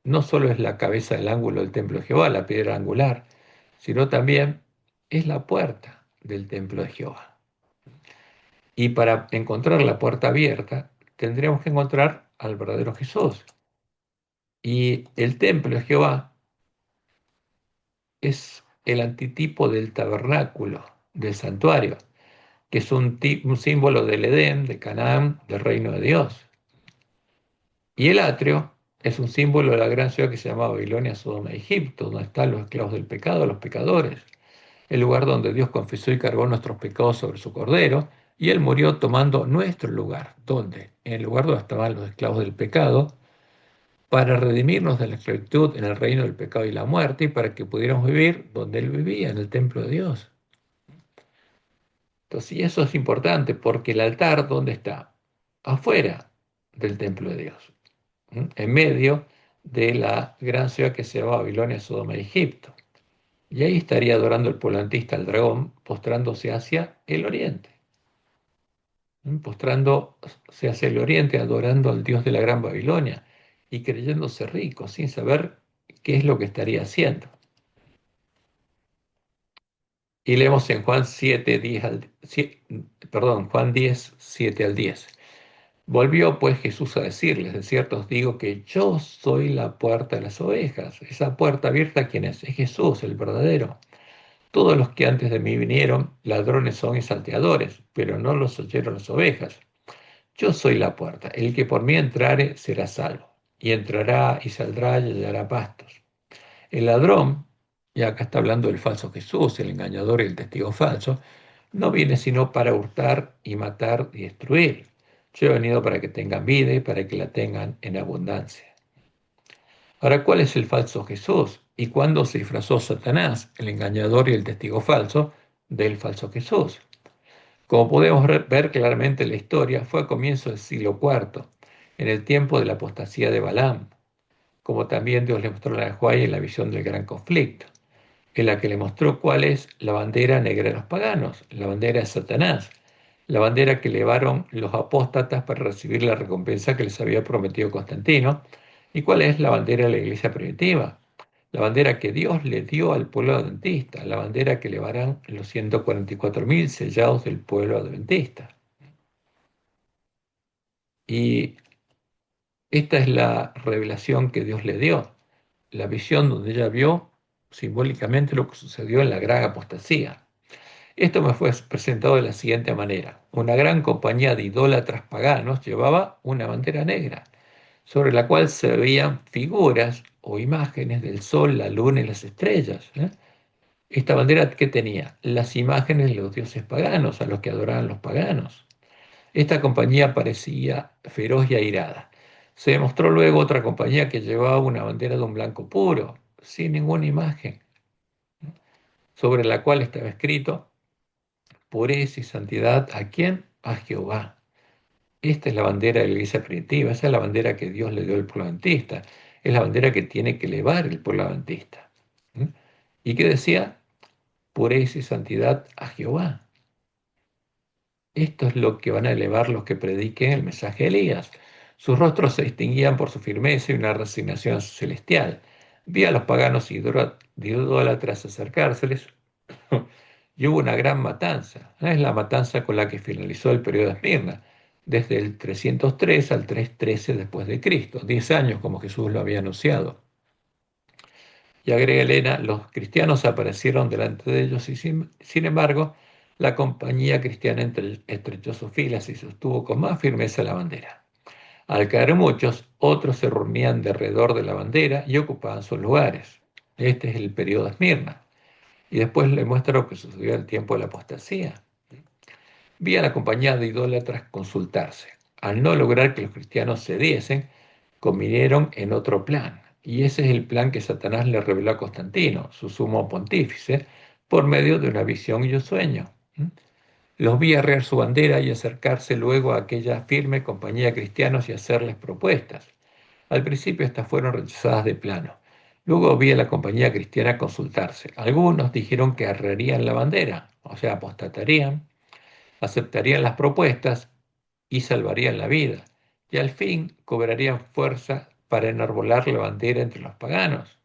Speaker 1: no solo es la cabeza del ángulo del templo de Jehová, la piedra angular, sino también es la puerta del templo de Jehová. Y para encontrar la puerta abierta, tendríamos que encontrar al verdadero Jesús. Y el templo de Jehová es el antitipo del tabernáculo, del santuario, que es un símbolo del Edén, de Canaán, del reino de Dios. Y el atrio es un símbolo de la gran ciudad que se llama Babilonia, Sodoma y Egipto, donde están los esclavos del pecado, los pecadores. El lugar donde Dios confesó y cargó nuestros pecados sobre su cordero, y Él murió tomando nuestro lugar. ¿Dónde? En el lugar donde estaban los esclavos del pecado, para redimirnos de la esclavitud en el reino del pecado y la muerte, y para que pudiéramos vivir donde Él vivía, en el templo de Dios. Entonces, y eso es importante, porque el altar, ¿dónde está? Afuera del templo de Dios, en medio de la gran ciudad que se llama Babilonia, Sodoma y Egipto. Y ahí estaría adorando el polantista al dragón, postrándose hacia el oriente. Postrándose hacia el oriente, adorando al Dios de la Gran Babilonia y creyéndose rico, sin saber qué es lo que estaría haciendo. Y leemos en Juan 7, 10 Juan 10, 7 al 10. Volvió pues Jesús a decirles, de cierto os digo que yo soy la puerta de las ovejas. Esa puerta abierta, ¿quién es? Es Jesús, el verdadero. Todos los que antes de mí vinieron, ladrones son y salteadores, pero no los oyeron las ovejas. Yo soy la puerta. El que por mí entrare será salvo. Y entrará y saldrá y hallará pastos. El ladrón, y acá está hablando del falso Jesús, el engañador y el testigo falso, no viene sino para hurtar y matar y destruir. Yo he venido para que tengan vida y para que la tengan en abundancia. Ahora, ¿cuál es el falso Jesús? ¿Y cuándo se disfrazó Satanás, el engañador y el testigo falso, del falso Jesús? Como podemos ver claramente en la historia, fue a comienzos del siglo IV, en el tiempo de la apostasía de Balaam, como también Dios le mostró a Juan en la visión del gran conflicto, en la que le mostró cuál es la bandera negra de los paganos, la bandera de Satanás, la bandera que llevaron los apóstatas para recibir la recompensa que les había prometido Constantino, y cuál es la bandera de la iglesia primitiva, la bandera que Dios le dio al pueblo adventista, la bandera que llevarán los 144.000 sellados del pueblo adventista. Y esta es la revelación que Dios le dio, la visión donde ella vio simbólicamente lo que sucedió en la gran apostasía. Esto me fue presentado de la siguiente manera. Una gran compañía de idólatras paganos llevaba una bandera negra, sobre la cual se veían figuras o imágenes del sol, la luna y las estrellas. Esta bandera, ¿qué tenía? Las imágenes de los dioses paganos, a los que adoraban los paganos. Esta compañía parecía feroz y airada. Se demostró luego otra compañía que llevaba una bandera de un blanco puro, sin ninguna imagen, sobre la cual estaba escrito: pureza y santidad, ¿a quién? A Jehová. Esta es la bandera de la iglesia primitiva, esa es la bandera que Dios le dio al pueblo adventista, es la bandera que tiene que elevar el pueblo adventista. ¿Mm? ¿Y qué decía? Pureza y santidad a Jehová. Esto es lo que van a elevar los que prediquen el mensaje de Elías. Sus rostros se distinguían por su firmeza y una resignación celestial. Vi a los paganos idólatras acercárseles y hubo una gran matanza. Es la matanza con la que finalizó el periodo de Esmirna, desde el 303 al 313 después de Cristo, 10 años como Jesús lo había anunciado. Y agrega Elena, los cristianos aparecieron delante de ellos y sin embargo la compañía cristiana estrechó sus filas y sostuvo con más firmeza la bandera. Al caer muchos, otros se reunían de alrededor de la bandera y ocupaban sus lugares. Este es el periodo de Esmirna. Y después le muestra lo que sucedió en el tiempo de la apostasía. Vi a la compañía de idólatras consultarse. Al no lograr que los cristianos cediesen, convinieron en otro plan. Y ese es el plan que Satanás le reveló a Constantino, su sumo pontífice, por medio de una visión y un sueño. Los vi arrear su bandera y acercarse luego a aquella firme compañía de cristianos y hacerles propuestas. Al principio estas fueron rechazadas de plano. Luego vi a la compañía cristiana consultarse. Algunos dijeron que arrearían la bandera, o sea, apostatarían, aceptarían las propuestas y salvarían la vida, y al fin cobrarían fuerza para enarbolar la bandera entre los paganos.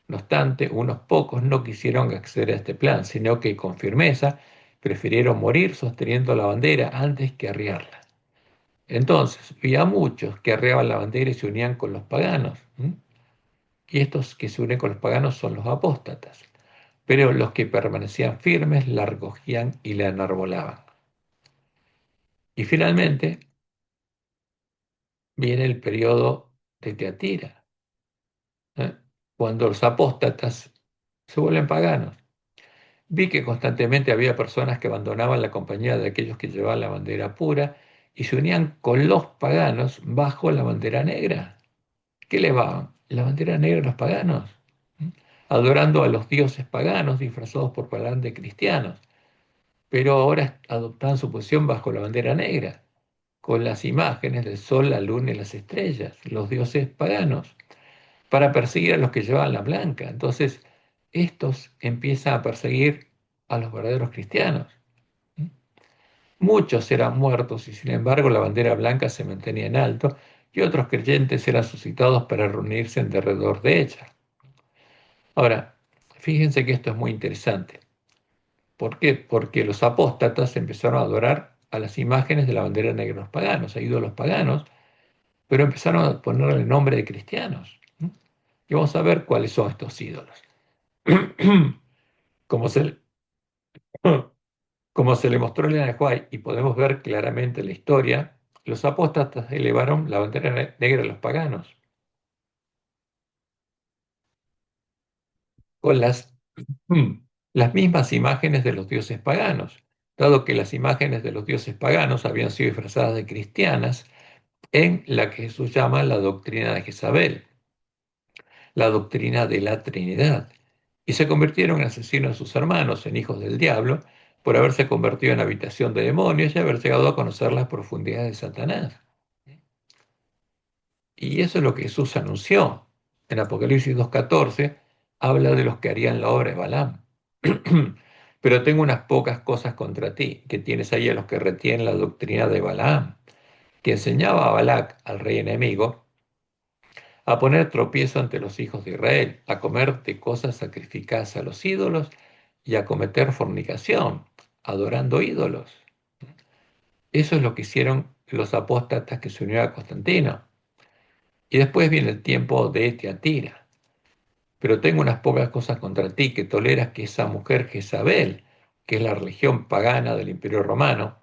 Speaker 1: No obstante, unos pocos no quisieron acceder a este plan, sino que con firmeza prefirieron morir sosteniendo la bandera antes que arriarla. Entonces vi a muchos que arreaban la bandera y se unían con los paganos. Y estos que se unen con los paganos son los apóstatas. Pero los que permanecían firmes la recogían y la enarbolaban. Y finalmente viene el periodo de Teatira, ¿eh? Cuando los apóstatas se vuelven paganos. Vi que constantemente había personas que abandonaban la compañía de aquellos que llevaban la bandera pura y se unían con los paganos bajo la bandera negra. ¿Qué llevaban? La bandera negra de los paganos, ¿eh? Adorando a los dioses paganos disfrazados por palabras de cristianos, pero ahora adoptan su posición bajo la bandera negra, con las imágenes del sol, la luna y las estrellas, los dioses paganos, para perseguir a los que llevaban la blanca. Entonces, estos empiezan a perseguir a los verdaderos cristianos. Muchos eran muertos y sin embargo la bandera blanca se mantenía en alto y otros creyentes eran suscitados para reunirse en derredor de ella. Ahora, fíjense que esto es muy interesante. ¿Por qué? Porque los apóstatas empezaron a adorar a las imágenes de la bandera negra de los paganos, a ídolos paganos, pero empezaron a ponerle el nombre de cristianos. Y vamos a ver cuáles son estos ídolos. Como se, como se le mostró en Elena White y podemos ver claramente en la historia, los apóstatas elevaron la bandera negra de los paganos con las mismas imágenes de los dioses paganos, dado que las imágenes de los dioses paganos habían sido disfrazadas de cristianas en la que Jesús llama la doctrina de Jezabel, la doctrina de la Trinidad, y se convirtieron en asesinos de sus hermanos, en hijos del diablo, por haberse convertido en habitación de demonios y haber llegado a conocer las profundidades de Satanás. Y eso es lo que Jesús anunció. En Apocalipsis 2.14 habla de los que harían la obra de Balaam. Pero tengo unas pocas cosas contra ti, que tienes ahí a los que retienen la doctrina de Balaam, que enseñaba a Balac, al rey enemigo, a poner tropiezo ante los hijos de Israel, a comer de cosas sacrificadas a los ídolos y a cometer fornicación, adorando ídolos. Eso es lo que hicieron los apóstatas que se unieron a Constantino. Y después viene el tiempo de Tiatira. Pero tengo unas pocas cosas contra ti, que toleras que esa mujer Jezabel, que es la religión pagana del Imperio Romano,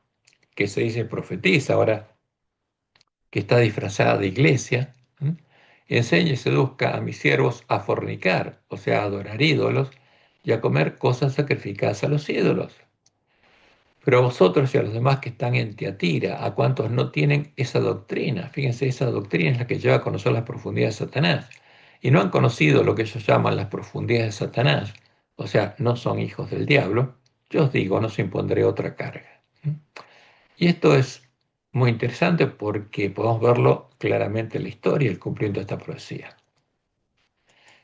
Speaker 1: que se dice profetiza ahora, que está disfrazada de iglesia, ¿m? Enseña y seduzca a mis siervos a fornicar, o sea, a adorar ídolos, y a comer cosas sacrificadas a los ídolos. Pero a vosotros y a los demás que están en Tiatira, a cuantos no tienen esa doctrina, fíjense, esa doctrina es la que lleva a conocer las profundidades de Satanás, y no han conocido lo que ellos llaman las profundidades de Satanás, o sea, no son hijos del diablo, yo os digo, no os impondré otra carga. Y esto es muy interesante porque podemos verlo claramente en la historia, el cumplimiento de esta profecía.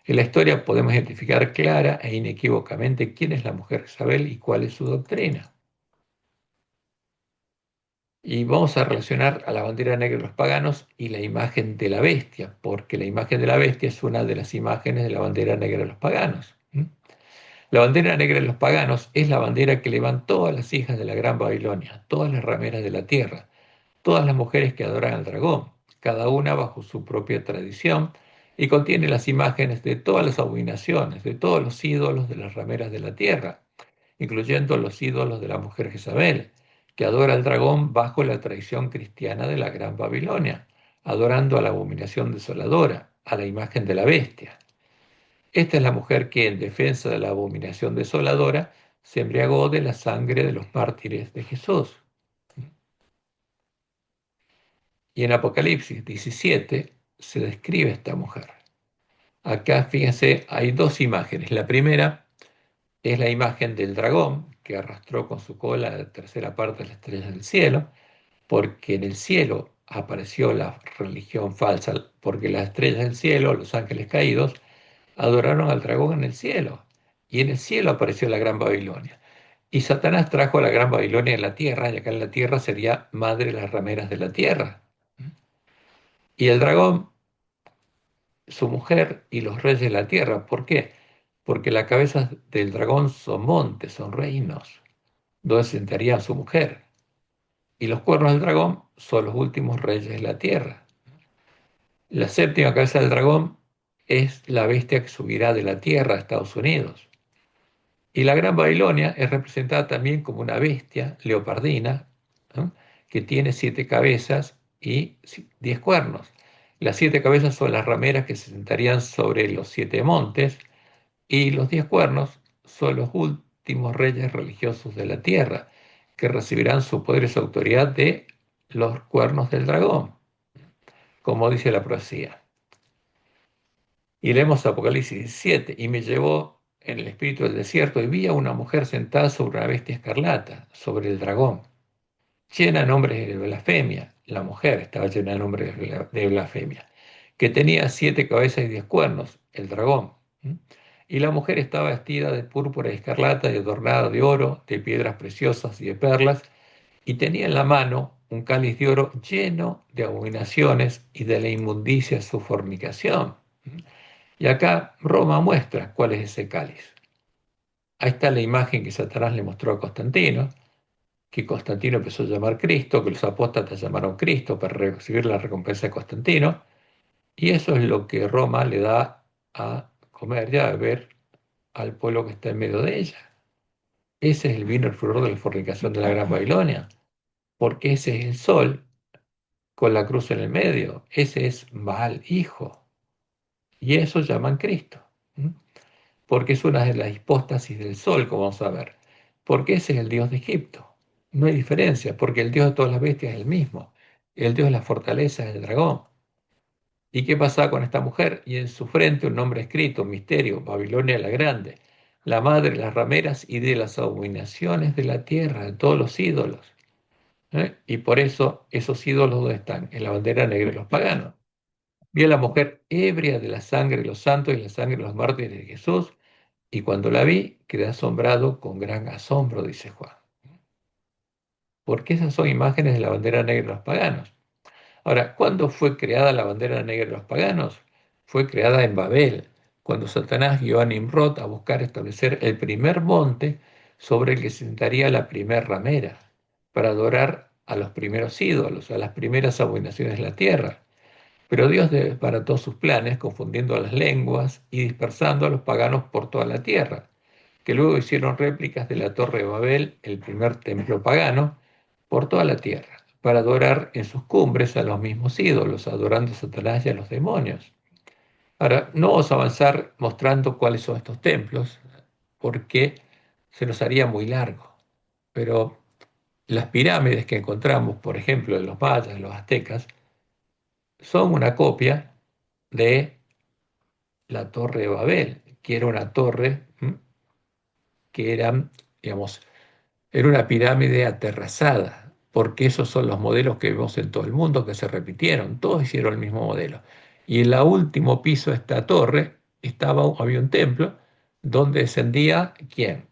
Speaker 1: En la historia podemos identificar clara e inequívocamente quién es la mujer Jezabel y cuál es su doctrina. Y vamos a relacionar a la bandera negra de los paganos y la imagen de la bestia, porque la imagen de la bestia es una de las imágenes de la bandera negra de los paganos. La bandera negra de los paganos es la bandera que levantó a las hijas de la Gran Babilonia, todas las rameras de la tierra, todas las mujeres que adoran al dragón, cada una bajo su propia tradición, y contiene las imágenes de todas las abominaciones, de todos los ídolos de las rameras de la tierra, incluyendo los ídolos de la mujer Jezabel, que adora al dragón bajo la tradición cristiana de la Gran Babilonia, adorando a la abominación desoladora, a la imagen de la bestia. Esta es la mujer que, en defensa de la abominación desoladora, se embriagó de la sangre de los mártires de Jesús. Y en Apocalipsis 17 se describe esta mujer. Acá, fíjense, hay dos imágenes. La primera es la imagen del dragón que arrastró con su cola la tercera parte de las estrellas del cielo, porque en el cielo apareció la religión falsa, porque las estrellas del cielo, los ángeles caídos, adoraron al dragón en el cielo, y en el cielo apareció la Gran Babilonia. Y Satanás trajo a la Gran Babilonia en la tierra, y acá en la tierra sería madre de las rameras de la tierra. Y el dragón, su mujer y los reyes de la tierra. ¿Por qué? Porque la cabeza del dragón son montes, son reinos, donde sentaría su mujer. Y los cuernos del dragón son los últimos reyes de la tierra. La séptima cabeza del dragón es la bestia que subirá de la tierra a Estados Unidos. Y la Gran Babilonia es representada también como una bestia leopardina, ¿no?, que tiene 7 cabezas y 10 cuernos. Las 7 cabezas son las rameras que se sentarían sobre los 7 montes, y los 10 cuernos son los últimos reyes religiosos de la tierra, que recibirán su poder y su autoridad de los cuernos del dragón, como dice la profecía. Y leemos Apocalipsis 17, y me llevó en el espíritu del desierto, y vi a una mujer sentada sobre una bestia escarlata, sobre el dragón, llena de nombres de blasfemia. La mujer estaba llena de nombres de blasfemia, que tenía 7 cabezas y 10 cuernos, el dragón. Y la mujer estaba vestida de púrpura y escarlata y adornada de oro, de piedras preciosas y de perlas, y tenía en la mano un cáliz de oro lleno de abominaciones y de la inmundicia de su fornicación. Y acá Roma muestra cuál es ese cáliz. Ahí está la imagen que Satanás le mostró a Constantino, que Constantino empezó a llamar Cristo, que los apóstatas llamaron Cristo para recibir la recompensa de Constantino, y eso es lo que Roma le da a comer y a beber al pueblo que está en medio de ella. Ese es el vino, el furor de la fornicación de la Gran Babilonia, porque ese es el sol con la cruz en el medio, ese es Baal, hijo, y eso llaman Cristo. Porque es una de las hipóstasis del sol, como vamos a ver, porque ese es el Dios de Egipto. No hay diferencia, porque el Dios de todas las bestias es el mismo. El Dios de la fortaleza es el dragón. ¿Y qué pasaba con esta mujer? Y en su frente un nombre escrito, misterio, Babilonia la Grande, la madre de las rameras y de las abominaciones de la tierra, de todos los ídolos. Y por eso esos ídolos, ¿dónde están? En la bandera negra de los paganos. Vi a la mujer ebria de la sangre de los santos y la sangre de los mártires de Jesús, y cuando la vi, quedé asombrado con gran asombro, dice Juan. Porque esas son imágenes de la bandera negra de los paganos. Ahora, ¿cuándo fue creada la bandera negra de los paganos? fue creada en Babel, cuando Satanás guió a Nimrod a buscar establecer el primer monte sobre el que se sentaría la primer ramera, para adorar a los primeros ídolos, a las primeras abominaciones de la tierra. Pero Dios desbarató sus planes, confundiendo las lenguas y dispersando a los paganos por toda la tierra, que luego hicieron réplicas de la Torre de Babel, el primer templo pagano, por toda la tierra, para adorar en sus cumbres a los mismos ídolos, adorando a Satanás y a los demonios. Ahora, no vamos a avanzar mostrando cuáles son estos templos, porque se nos haría muy largo. Pero las pirámides que encontramos, por ejemplo, de los mayas, de los aztecas, son una copia de la Torre de Babel, que era una torre que era, digamos, era una pirámide aterrazada, porque esos son los modelos que vemos en todo el mundo que se repitieron, todos hicieron el mismo modelo. Y en el último piso de esta torre había un templo donde descendía ¿quién?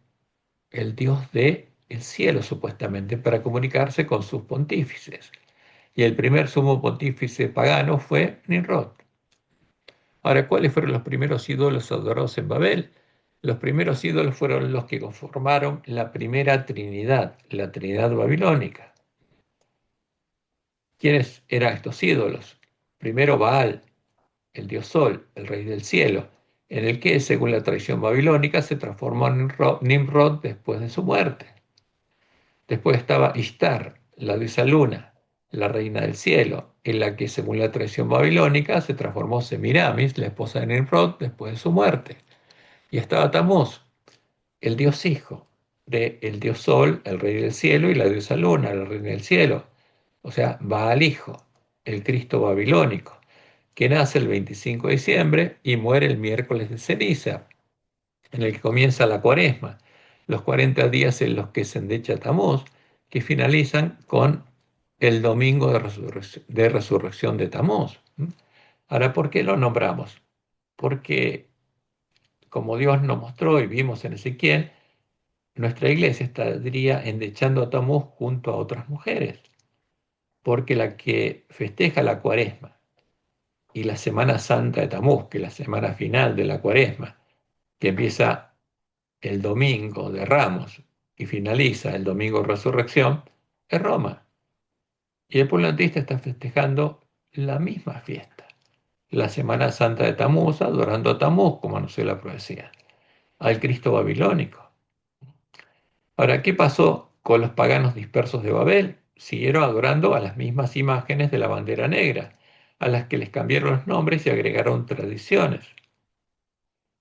Speaker 1: El Dios del cielo, supuestamente, para comunicarse con sus pontífices. Y el primer sumo pontífice pagano fue Nimrod. Ahora, ¿cuáles fueron los primeros ídolos adorados en Babel? Los primeros ídolos fueron los que conformaron la primera Trinidad, la Trinidad babilónica. ¿Quiénes eran estos ídolos? Primero Baal, el dios Sol, el rey del cielo, en el que, según la tradición babilónica, se transformó Nimrod después de su muerte. Después estaba Ishtar, la diosa luna, la reina del cielo, en la que, según la tradición babilónica, se transformó Semiramis, la esposa de Nimrod, después de su muerte. Y estaba Tamuz, el dios hijo del dios Sol, el rey del cielo, y la diosa Luna, la reina del cielo. O sea, Baal hijo, el Cristo babilónico, que nace el 25 de diciembre y muere el miércoles de ceniza, en el que comienza la cuaresma, los 40 días en los que se endecha Tamuz, que finalizan con el domingo de resurrección de Tamuz. Ahora, ¿por qué lo nombramos? Porque, como Dios nos mostró y vimos en Ezequiel, nuestra iglesia estaría endechando a Tamuz junto a otras mujeres, porque la que festeja la cuaresma y la Semana Santa de Tamuz, que es la semana final de la cuaresma, que empieza el domingo de Ramos y finaliza el domingo de Resurrección, es Roma. Y el pueblo antista está festejando la misma fiesta, la Semana Santa de Tamuz, adorando a Tamuz, como anunció la profecía, al Cristo babilónico. Ahora, ¿qué pasó con los paganos dispersos de Babel? Siguieron adorando a las mismas imágenes de la bandera negra, a las que les cambiaron los nombres y agregaron tradiciones.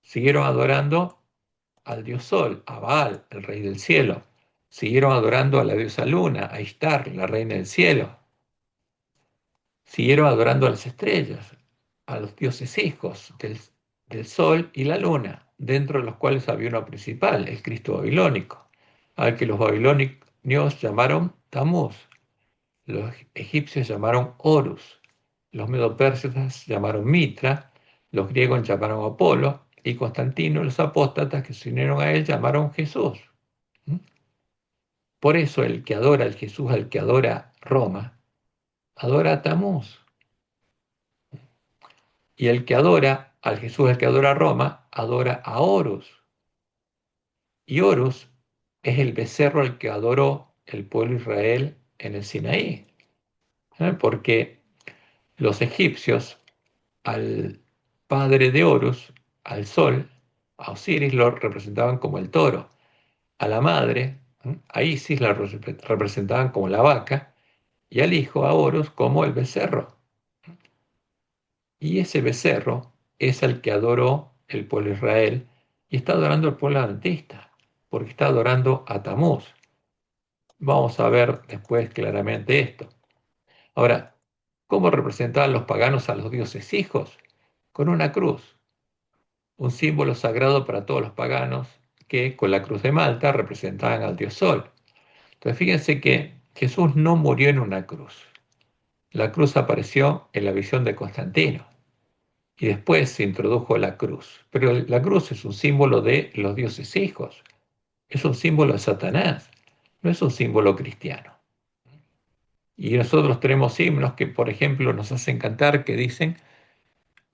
Speaker 1: Siguieron adorando al dios Sol, a Baal, el rey del cielo. Siguieron adorando a la diosa Luna, a Ishtar, la reina del cielo. Siguieron adorando a las estrellas, a los dioses hijos del Sol y la Luna, dentro de los cuales había uno principal, el Cristo babilónico, al que los babilonios llamaron Tamuz, los egipcios llamaron Horus, los medopersas llamaron Mitra, los griegos llamaron Apolo, y Constantino, los apóstatas que se unieron a él, llamaron Jesús. ¿Mm? Por eso el que adora al Jesús, al que adora Roma, adora a Tamuz. Y el que adora al Jesús, el que adora a Roma, adora a Horus. Y Horus es el becerro al que adoró el pueblo de Israel en el Sinaí. Porque los egipcios al padre de Horus, al sol, a Osiris, lo representaban como el toro. A la madre, a Isis, la representaban como la vaca. Y al hijo, a Horus, como el becerro. Y ese becerro es el que adoró el pueblo de Israel y está adorando el pueblo adventista, porque está adorando a Tamuz. Vamos a ver después claramente esto. Ahora, ¿cómo representaban los paganos a los dioses hijos? Con una cruz, un símbolo sagrado para todos los paganos que con la cruz de Malta representaban al dios Sol. Entonces fíjense que Jesús no murió en una cruz. La cruz apareció en la visión de Constantino. Y después se introdujo la cruz. Pero la cruz es un símbolo de los dioses hijos, es un símbolo de Satanás, no es un símbolo cristiano. Y nosotros tenemos himnos que, por ejemplo, nos hacen cantar que dicen,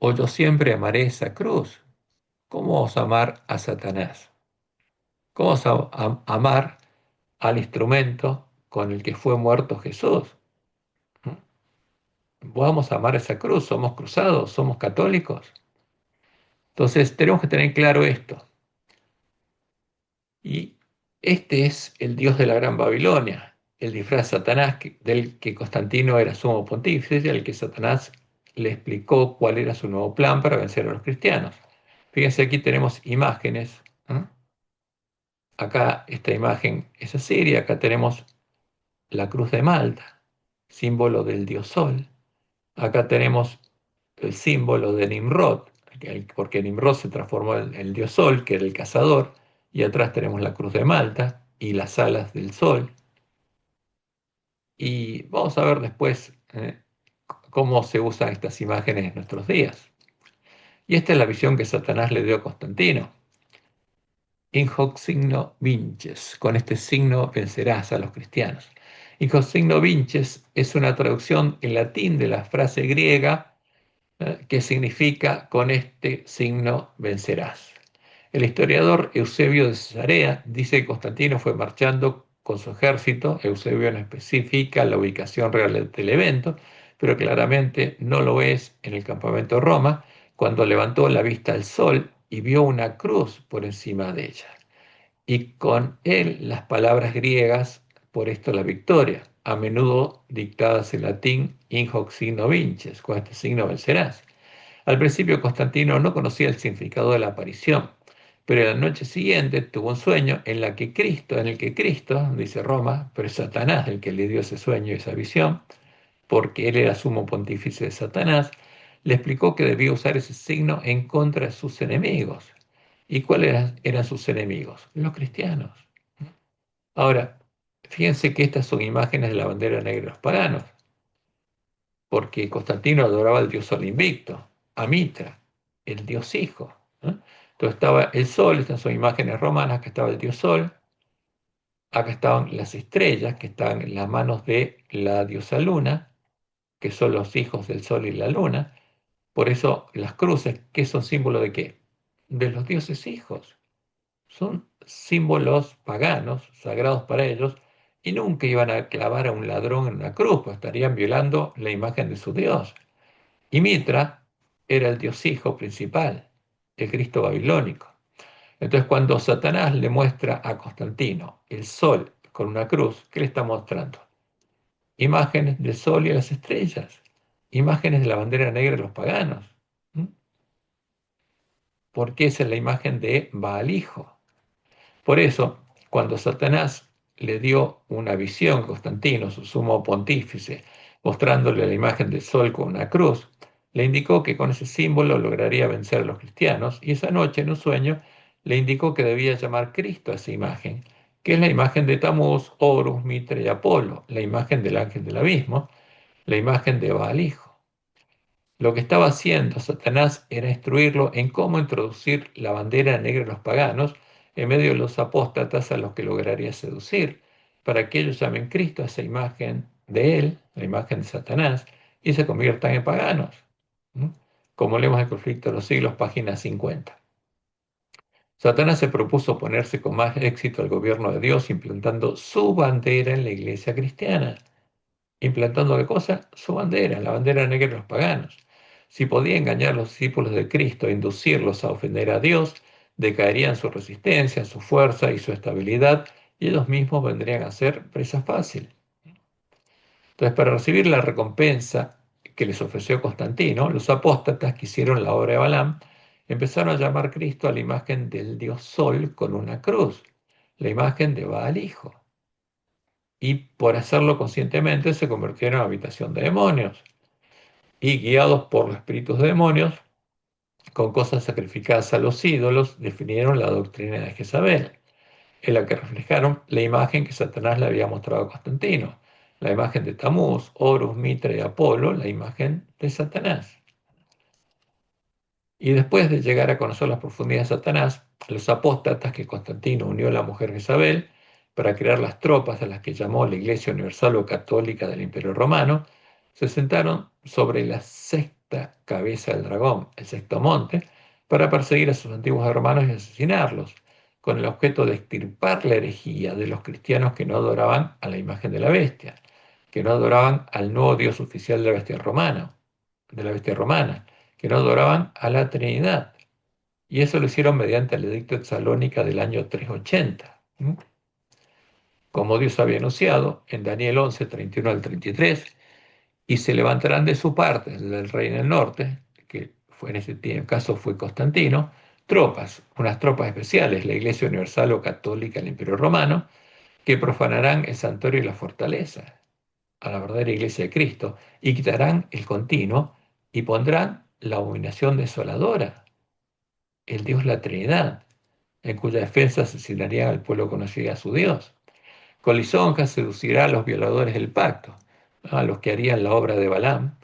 Speaker 1: o yo siempre amaré esa cruz. ¿Cómo vamos a amar a Satanás? ¿Cómo vamos amar al instrumento con el que fue muerto Jesús? Vamos a amar esa cruz, somos cruzados, somos católicos. Entonces tenemos que tener claro esto. Y este es el Dios de la Gran Babilonia, el disfraz Satanás del que Constantino era sumo pontífice y al que Satanás le explicó cuál era su nuevo plan para vencer a los cristianos. Fíjense, aquí tenemos imágenes. Acá esta imagen es asiria, acá tenemos la cruz de Malta, símbolo del dios Sol. Acá tenemos el símbolo de Nimrod, porque Nimrod se transformó en el dios Sol, que era el cazador, y atrás tenemos la cruz de Malta y las alas del Sol. Y vamos a ver después cómo se usan estas imágenes en nuestros días. Y esta es la visión que Satanás le dio a Constantino. In hoc signo vinces, con este signo vencerás a los cristianos. In hoc signo vinces es una traducción en latín de la frase griega que significa con este signo vencerás. El historiador Eusebio de Cesarea dice que Constantino fue marchando con su ejército. Eusebio no especifica la ubicación real del evento, pero claramente no lo es en el campamento de Roma, cuando levantó la vista al sol y vio una cruz por encima de ella. Y con él las palabras griegas, por esto la victoria, a menudo dictadas en latín, in hoc signo vinces, con este signo vencerás. Al principio Constantino no conocía el significado de la aparición, pero la noche siguiente tuvo un sueño en el que Cristo, dice Roma, pero es Satanás el que le dio ese sueño y esa visión, porque él era sumo pontífice de Satanás, le explicó que debía usar ese signo en contra de sus enemigos. ¿Y cuáles eran sus enemigos? Los cristianos. Ahora, fíjense que estas son imágenes de la bandera negra de los paganos, porque Constantino adoraba al dios Sol invicto, a Mitra, el dios hijo. Entonces estaba el sol, estas son imágenes romanas, que estaba el dios Sol, acá estaban las estrellas, que estaban en las manos de la diosa Luna, que son los hijos del Sol y la Luna. Por eso las cruces, ¿qué son símbolo de qué? De los dioses hijos. Son símbolos paganos, sagrados para ellos, y nunca iban a clavar a un ladrón en una cruz, pues estarían violando la imagen de su Dios. Y Mitra era el Dios hijo principal, el Cristo babilónico. Entonces, cuando Satanás le muestra a Constantino el sol con una cruz, ¿qué le está mostrando? Imágenes del sol y las estrellas, imágenes de la bandera negra de los paganos, porque esa es la imagen de Baal hijo. Por eso, cuando Satanás le dio una visión a Constantino, su sumo pontífice, mostrándole la imagen del sol con una cruz, le indicó que con ese símbolo lograría vencer a los cristianos, y esa noche en un sueño le indicó que debía llamar Cristo a esa imagen, que es la imagen de Tamuz, Horus, Mitra y Apolo, la imagen del ángel del abismo, la imagen de Baal hijo. Lo que estaba haciendo Satanás era instruirlo en cómo introducir la bandera negra de los paganos en medio de los apóstatas a los que lograría seducir, para que ellos llamen Cristo a esa imagen de él, la imagen de Satanás, y se conviertan en paganos. ¿No? Como leemos en el conflicto de los siglos, página 50. Satanás se propuso oponerse con más éxito al gobierno de Dios implantando su bandera en la iglesia cristiana. ¿Implantando qué cosa? Su bandera, la bandera negra de los paganos. Si podía engañar a los discípulos de Cristo e inducirlos a ofender a Dios, decaerían su resistencia, su fuerza y su estabilidad, y ellos mismos vendrían a ser presa fácil. Entonces, para recibir la recompensa que les ofreció Constantino, los apóstatas que hicieron la obra de Balaam empezaron a llamar a Cristo a la imagen del dios Sol con una cruz, la imagen de Baal hijo. Y por hacerlo conscientemente se convirtieron en habitación de demonios. Y guiados por los espíritus de demonios, con cosas sacrificadas a los ídolos, definieron la doctrina de Jezabel, en la que reflejaron la imagen que Satanás le había mostrado a Constantino, la imagen de Tamuz, Horus, Mitra y Apolo, la imagen de Satanás. Y después de llegar a conocer las profundidades de Satanás, los apóstatas que Constantino unió a la mujer Jezabel para crear las tropas a las que llamó la Iglesia Universal o Católica del Imperio Romano, se sentaron sobre la sexta cabeza del dragón, el sexto monte, para perseguir a sus antiguos hermanos y asesinarlos, con el objeto de extirpar la herejía de los cristianos que no adoraban a la imagen de la bestia, que no adoraban al nuevo Dios oficial de la bestia romana, que no adoraban a la Trinidad. Y eso lo hicieron mediante el edicto de Salónica del año 380. Como Dios había anunciado en Daniel 11, 31 al 33, y se levantarán de su parte, del reino del norte, que fue en ese caso fue Constantino, tropas, unas tropas especiales, la Iglesia Universal o Católica del Imperio Romano, que profanarán el santuario y la fortaleza, a la verdadera Iglesia de Cristo, y quitarán el continuo y pondrán la abominación desoladora, el Dios la Trinidad, en cuya defensa asesinarían al pueblo conocido a su Dios. Con lisonjas seducirá a los violadores del pacto, a los que harían la obra de Balaam,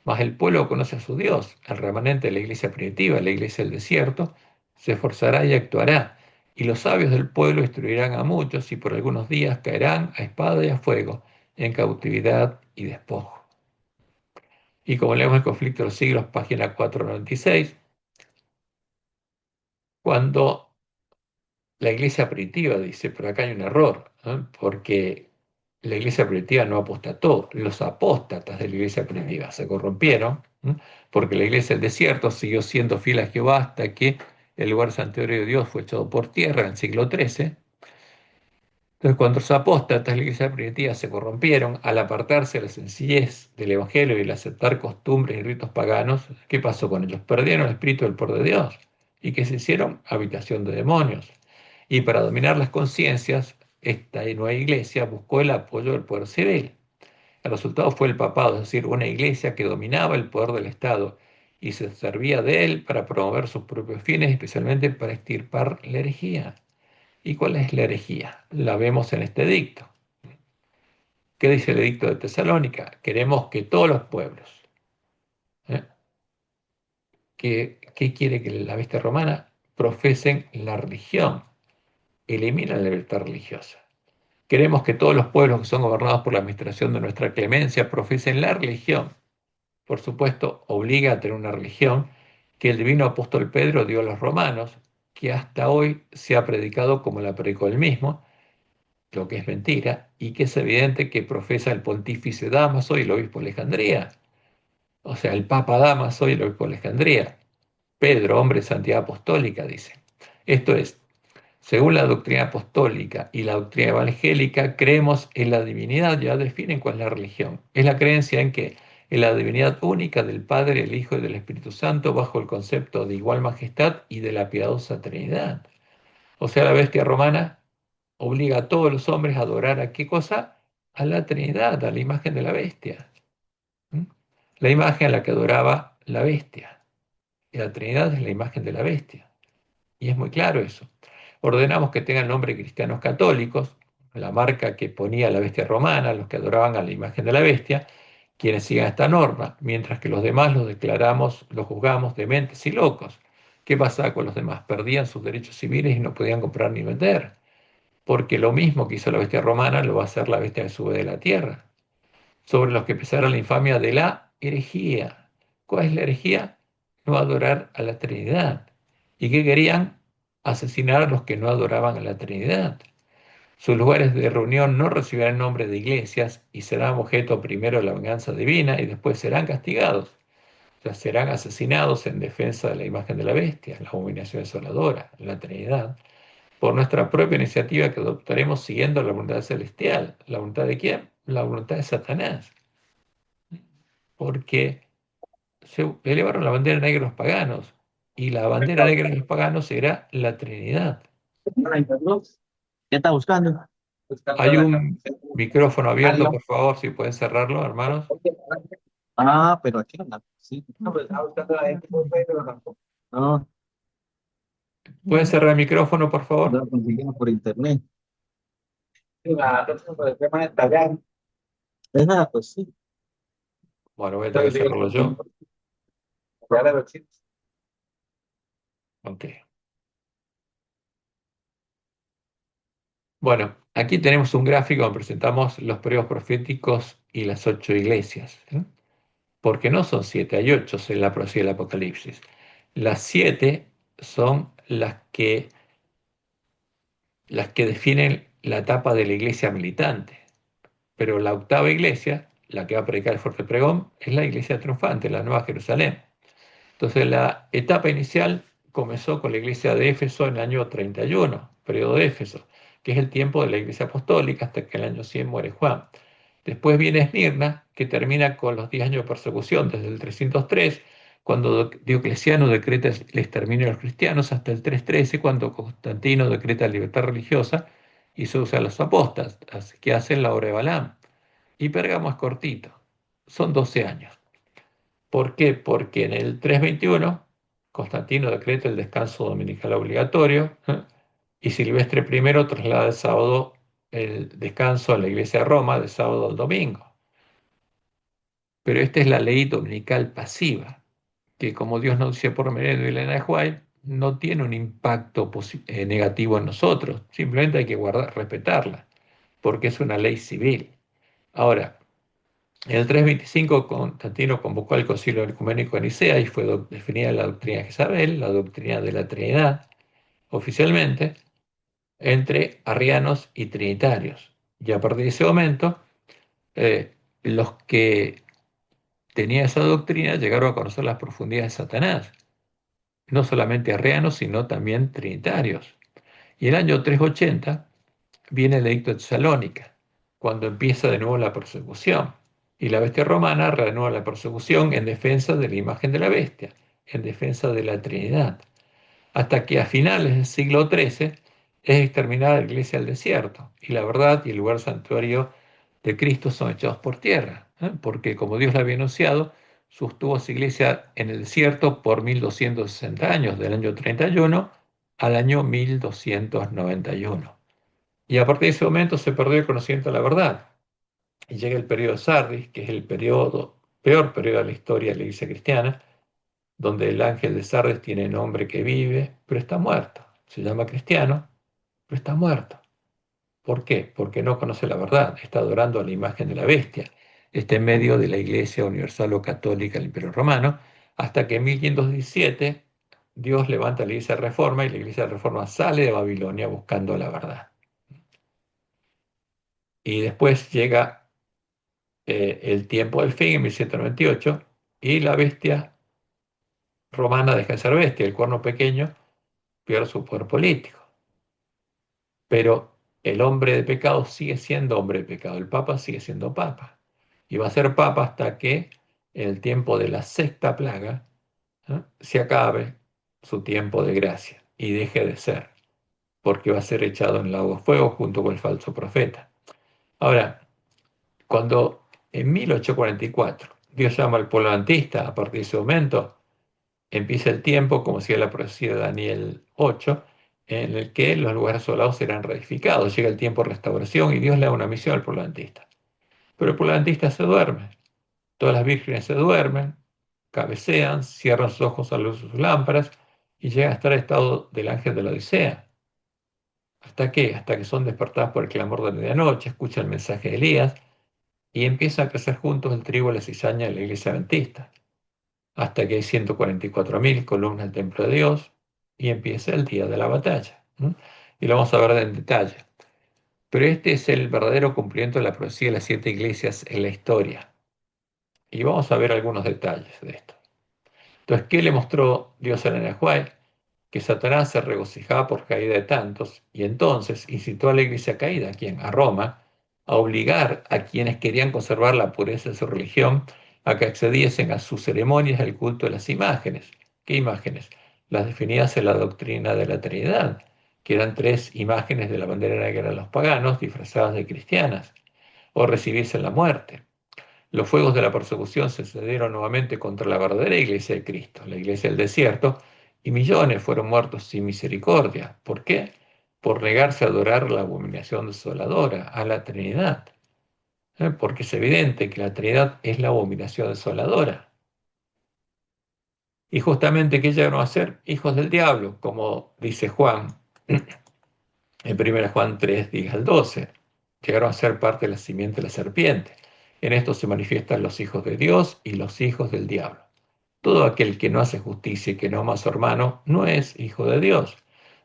Speaker 1: mas el pueblo conoce a su Dios, el remanente de la iglesia primitiva, la iglesia del desierto, se esforzará y actuará, y los sabios del pueblo instruirán a muchos y por algunos días caerán a espada y a fuego, en cautividad y despojo. Y como leemos el conflicto de los siglos, página 496, cuando la iglesia primitiva dice, pero acá hay un error, ¿no? Porque la iglesia primitiva no apostató, los apóstatas de la iglesia primitiva se corrompieron, ¿no? Porque la iglesia del desierto siguió siendo fiel a Jehová hasta que el lugar santuario de Dios fue echado por tierra en el siglo XIII. Entonces, cuando los apóstatas de la iglesia primitiva se corrompieron al apartarse de la sencillez del evangelio y al aceptar costumbres y ritos paganos, ¿qué pasó con ellos? Perdieron el espíritu del poder de Dios y que se hicieron habitación de demonios. Y para dominar las conciencias, esta nueva iglesia buscó el apoyo del poder civil. El resultado fue el papado, es decir, una iglesia que dominaba el poder del Estado y se servía de él para promover sus propios fines, especialmente para extirpar la herejía. ¿Y cuál es la herejía? La vemos en este edicto. ¿Qué dice el edicto de Tesalónica? Queremos que todos los pueblos, ¿eh? ¿Qué quiere que la bestia romana? Profesen la religión, eliminen la libertad religiosa. Queremos que todos los pueblos que son gobernados por la administración de nuestra clemencia profesen la religión. Por supuesto, obliga a tener una religión que el divino apóstol Pedro dio a los romanos, que hasta hoy se ha predicado como la predicó él mismo, lo que es mentira, y que es evidente que profesa el pontífice Dámaso y el obispo de Alejandría, o sea, el Papa Dámaso y el obispo de Alejandría. Pedro, hombre de santidad apostólica, dice. Esto es, según la doctrina apostólica y la doctrina evangélica, creemos en la divinidad, ya definen cuál es la religión. Es la creencia en que en la divinidad única del Padre, el Hijo y del Espíritu Santo, bajo el concepto de igual majestad y de la piadosa Trinidad. O sea, la bestia romana obliga a todos los hombres a adorar a qué cosa? A la Trinidad, a la imagen de la bestia. ¿Mm? La imagen a la que adoraba la bestia. Y la Trinidad es la imagen de la bestia. Y es muy claro eso. Ordenamos que tengan nombre cristianos católicos, la marca que ponía la bestia romana, los que adoraban a la imagen de la bestia, quienes sigan esta norma, mientras que los demás los declaramos, los juzgamos dementes y locos. ¿Qué pasaba con los demás? Perdían sus derechos civiles y no podían comprar ni vender, porque lo mismo que hizo la bestia romana lo va a hacer la bestia que sube de la tierra, sobre los que pesara la infamia de la herejía. ¿Cuál es la herejía? No adorar a la Trinidad. ¿Y qué querían? Asesinar a los que no adoraban a la Trinidad. Sus lugares de reunión no recibirán nombre de iglesias y serán objeto primero de la venganza divina y después serán castigados. O sea, serán asesinados en defensa de la imagen de la bestia, la abominación desoladora, la Trinidad, por nuestra propia iniciativa que adoptaremos siguiendo la voluntad celestial. ¿La voluntad de quién? La voluntad de Satanás. Porque se elevaron la bandera negra los paganos, y la bandera negra de los paganos era la Trinidad.
Speaker 2: ¿Qué está buscando?
Speaker 1: Hay un micrófono abierto,
Speaker 2: Carlos.
Speaker 1: por favor, si pueden cerrarlo, hermanos.
Speaker 2: Ah, pero aquí no. Sí. No, pues estaba buscando la gente por Facebook, pero tampoco. No,
Speaker 1: ¿Pueden cerrar el micrófono, por favor?
Speaker 2: lo conseguimos por internet. Sí, la próxima por el tema de tallar. Es nada, pues sí.
Speaker 1: Bueno, voy a tener
Speaker 2: Entonces,
Speaker 1: que cerrarlo yo.
Speaker 2: ya le veo, sí.
Speaker 1: Ok. Bueno, aquí tenemos un gráfico donde presentamos los periodos proféticos y las 8 iglesias, ¿eh? porque no son siete, hay ocho en la profecía del Apocalipsis. Las siete son las que definen la etapa de la iglesia militante, pero la octava iglesia, la que va a predicar el fuerte pregón, es la iglesia triunfante, la Nueva Jerusalén. Entonces la etapa inicial comenzó con la iglesia de Éfeso en el año 31, periodo de Éfeso, que es el tiempo de la iglesia apostólica hasta que en el año 100 muere Juan. Después viene Esmirna, que termina con los 10 años de persecución, desde el 303, cuando Diocleciano decreta el exterminio de los cristianos, hasta el 313, cuando Constantino decreta la libertad religiosa y se usa a los apóstatas, que hacen la obra de Balaam. Y Pérgamo es cortito, son 12 años. ¿Por qué? Porque en el 321 Constantino decreta el descanso dominical obligatorio, y Silvestre I traslada el sábado el descanso a la iglesia de Roma de sábado al domingo. Pero esta es la ley dominical pasiva, que como Dios nos dice por medio de Elena de White, no tiene un impacto negativo en nosotros, simplemente hay que respetarla, porque es una ley civil. Ahora, en el 325 Constantino convocó al Concilio Ecuménico de Nicea y fue definida la doctrina de Jezabel, la doctrina de la Trinidad, oficialmente, entre arrianos y trinitarios. Y a partir de ese momento, los que tenían esa doctrina llegaron a conocer las profundidades de Satanás, no solamente arrianos, sino también trinitarios. Y el año 380 viene el edicto de Tesalónica, cuando empieza de nuevo la persecución. Y la bestia romana reanuda la persecución en defensa de la imagen de la bestia, en defensa de la Trinidad, hasta que a finales del siglo XIII es exterminada la iglesia del desierto, y la verdad y el lugar santuario de Cristo son echados por tierra, porque como Dios le había anunciado, sostuvo su iglesia en el desierto por 1260 años, del año 31 al año 1291. Y a partir de ese momento se perdió el conocimiento de la verdad. Y llega el periodo de Sardis, que es el peor periodo de la historia de la iglesia cristiana, donde el ángel de Sardis tiene nombre que vive, pero está muerto. Se llama cristiano, pero está muerto. ¿Por qué? Porque no conoce la verdad, está adorando a la imagen de la bestia. Está en medio de la iglesia universal o católica del Imperio Romano, hasta que en 1517 Dios levanta la iglesia de Reforma y la iglesia de Reforma sale de Babilonia buscando la verdad. Y después llega el tiempo del fin en 1198 y la bestia romana deja de ser bestia, el cuerno pequeño pierde su poder político. Pero el hombre de pecado sigue siendo hombre de pecado, el papa sigue siendo papa. Y va a ser papa hasta que en el tiempo de la sexta plaga se acabe su tiempo de gracia y deje de ser, porque va a ser echado en el lago de fuego junto con el falso profeta. Ahora, cuando en 1844 Dios llama al pueblo adventista, a partir de ese momento empieza el tiempo, como decía la profecía de Daniel 8, en el que los lugares asolados serán reedificados. Llega el tiempo de restauración y Dios le da una misión al pueblo adventista. Pero el pueblo adventista se duerme, todas las vírgenes se duermen, cabecean, cierran sus ojos a la luz de sus lámparas y llegan a estar en estado del ángel de la Odisea. ¿Hasta qué? Hasta que son despertadas por el clamor de medianoche, escuchan el mensaje de Elías y empiezan a crecer juntos el trigo y la cizaña de la iglesia adventista, hasta que hay 144.000 columnas del templo de Dios y empieza el día de la batalla. Y lo vamos a ver en detalle. Pero este es el verdadero cumplimiento de la profecía de las siete iglesias en la historia. Y vamos a ver algunos detalles de esto. Entonces, ¿qué le mostró Dios a Nehuay? Que Satanás se regocijaba por caída de tantos y entonces incitó a la iglesia caída, a Roma, a obligar a quienes querían conservar la pureza de su religión a que accediesen a sus ceremonias al culto de las imágenes. ¿Qué imágenes? Las definidas en la doctrina de la Trinidad, que eran tres imágenes de la bandera negra de los paganos disfrazadas de cristianas, o recibirse la muerte. Los fuegos de la persecución se encendieron nuevamente contra la verdadera iglesia de Cristo, la iglesia del desierto, y millones fueron muertos sin misericordia. ¿Por qué? Por negarse a adorar la abominación desoladora, a la Trinidad. Porque es evidente que la Trinidad es la abominación desoladora. Y justamente, ¿qué llegaron a ser? Hijos del diablo, como dice Juan, en 1 Juan 3, 10 al 12. Llegaron a ser parte de la simiente de la serpiente. En esto se manifiestan los hijos de Dios y los hijos del diablo. Todo aquel que no hace justicia y que no ama a su hermano no es hijo de Dios,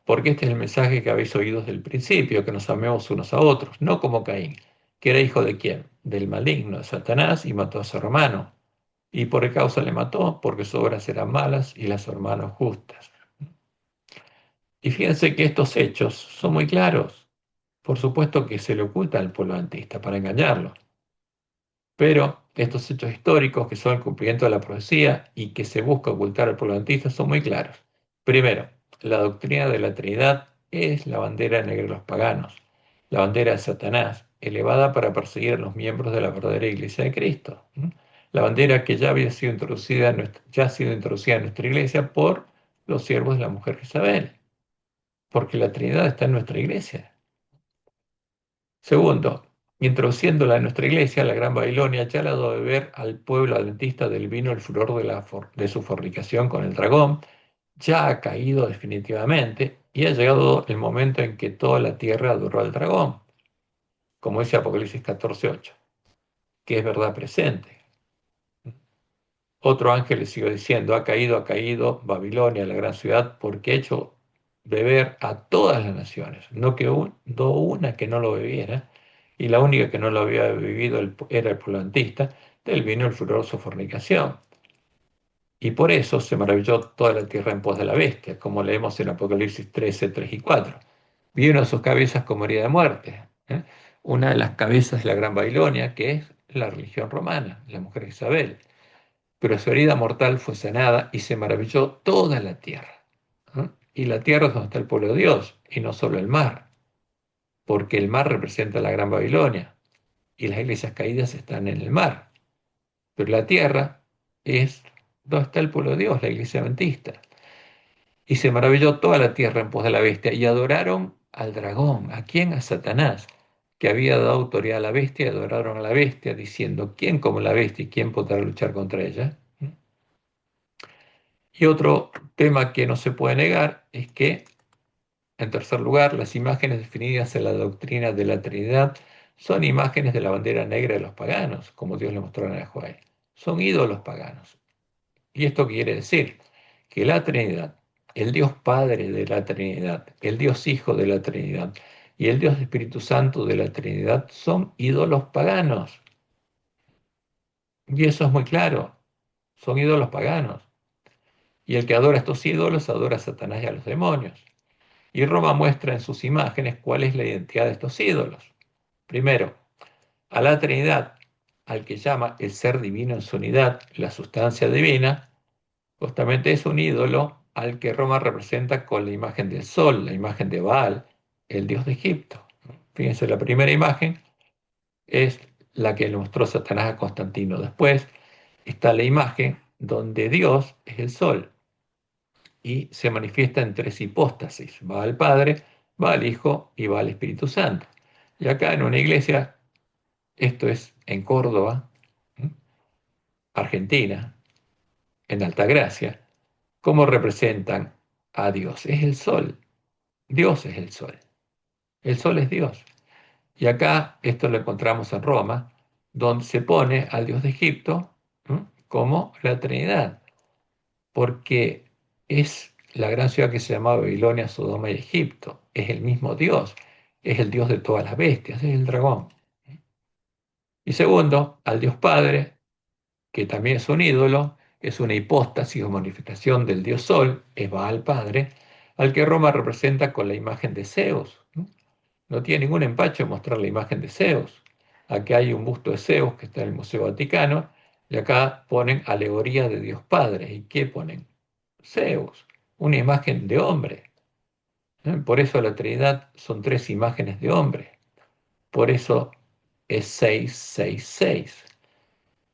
Speaker 1: porque este es el mensaje que habéis oído desde el principio, que nos amemos unos a otros, no como Caín, que era hijo de quién, del maligno, de Satanás, y mató a su hermano. ¿Y por qué causa le mató? Porque sus obras eran malas y las de su hermano justas. Y fíjense que estos hechos son muy claros. Por supuesto que se le oculta al pueblo adventista para engañarlo. Pero estos hechos históricos, que son el cumplimiento de la profecía y que se busca ocultar al pueblo adventista, son muy claros. Primero, la doctrina de la Trinidad es la bandera negra de los paganos, la bandera de Satanás, elevada para perseguir a los miembros de la verdadera Iglesia de Cristo. La bandera que ya había sido introducida ya ha sido introducida en nuestra Iglesia por los siervos de la mujer Jezabel, porque la Trinidad está en nuestra Iglesia. Segundo, introduciéndola en nuestra iglesia, la Gran Babilonia ya le ha dado de beber al pueblo adventista del vino el furor de su fornicación con el dragón, ya ha caído definitivamente y ha llegado el momento en que toda la tierra adoró al dragón, como dice Apocalipsis 14:8, que es verdad presente. Otro ángel le siguió diciendo, ha caído Babilonia, la gran ciudad, porque ha hecho beber a todas las naciones, no quedó una que no lo bebiera, y la única que no lo había bebido era el polantista, del vino el furor de su fornicación. Y por eso se maravilló toda la tierra en pos de la bestia, como leemos en Apocalipsis 13, 3 y 4. Vio una de sus cabezas como herida de muerte, ¿eh? Una de las cabezas de la Gran Babilonia, que es la religión romana, la mujer Isabel, pero su herida mortal fue sanada y se maravilló toda la tierra. ¿Eh? Y la tierra es donde está el pueblo de Dios, y no solo el mar, porque el mar representa la Gran Babilonia, y las iglesias caídas están en el mar. Pero la tierra es donde está el pueblo de Dios, la iglesia adventista. Y se maravilló toda la tierra en pos de la bestia, y adoraron al dragón. ¿A quién? A Satanás, que había dado autoridad a la bestia, y adoraron a la bestia, diciendo, ¿quién como la bestia y quién podrá luchar contra ella? Y otro tema que no se puede negar es que, en tercer lugar, las imágenes definidas en la doctrina de la Trinidad son imágenes de la bandera negra de los paganos, como Dios le mostró a Joel. Son ídolos paganos. ¿Y esto quiere decir? Que la Trinidad, el Dios Padre de la Trinidad, el Dios Hijo de la Trinidad y el Dios Espíritu Santo de la Trinidad son ídolos paganos. Y eso es muy claro, son ídolos paganos. Y el que adora estos ídolos adora a Satanás y a los demonios. Y Roma muestra en sus imágenes cuál es la identidad de estos ídolos. Primero, a la Trinidad, al que llama el ser divino en su unidad, la sustancia divina, justamente es un ídolo al que Roma representa con la imagen del sol, la imagen de Baal, el dios de Egipto. Fíjense, la primera imagen es la que le mostró Satanás a Constantino. Después está la imagen donde Dios es el sol y se manifiesta en tres hipóstasis: va al Padre, va al Hijo y va al Espíritu Santo. Y acá en una iglesia, esto es en Córdoba, Argentina, en Altagracia, ¿cómo representan a Dios? Es el sol. Dios es el sol. El sol es Dios. Y acá esto lo encontramos en Roma, donde se pone al Dios de Egipto como la Trinidad, porque es la gran ciudad que se llama Babilonia, Sodoma y Egipto. Es el mismo Dios, es el Dios de todas las bestias, es el dragón. Y segundo, al Dios Padre, que también es un ídolo, es una hipóstasis o manifestación del Dios Sol, es Baal Padre, al que Roma representa con la imagen de Zeus. No tiene ningún empacho en mostrar la imagen de Zeus. Aquí hay un busto de Zeus que está en el Museo Vaticano, y acá ponen alegorías de Dios Padre. ¿Y qué ponen? Zeus, una imagen de hombre. Por eso la Trinidad son tres imágenes de hombre. Por eso es 666.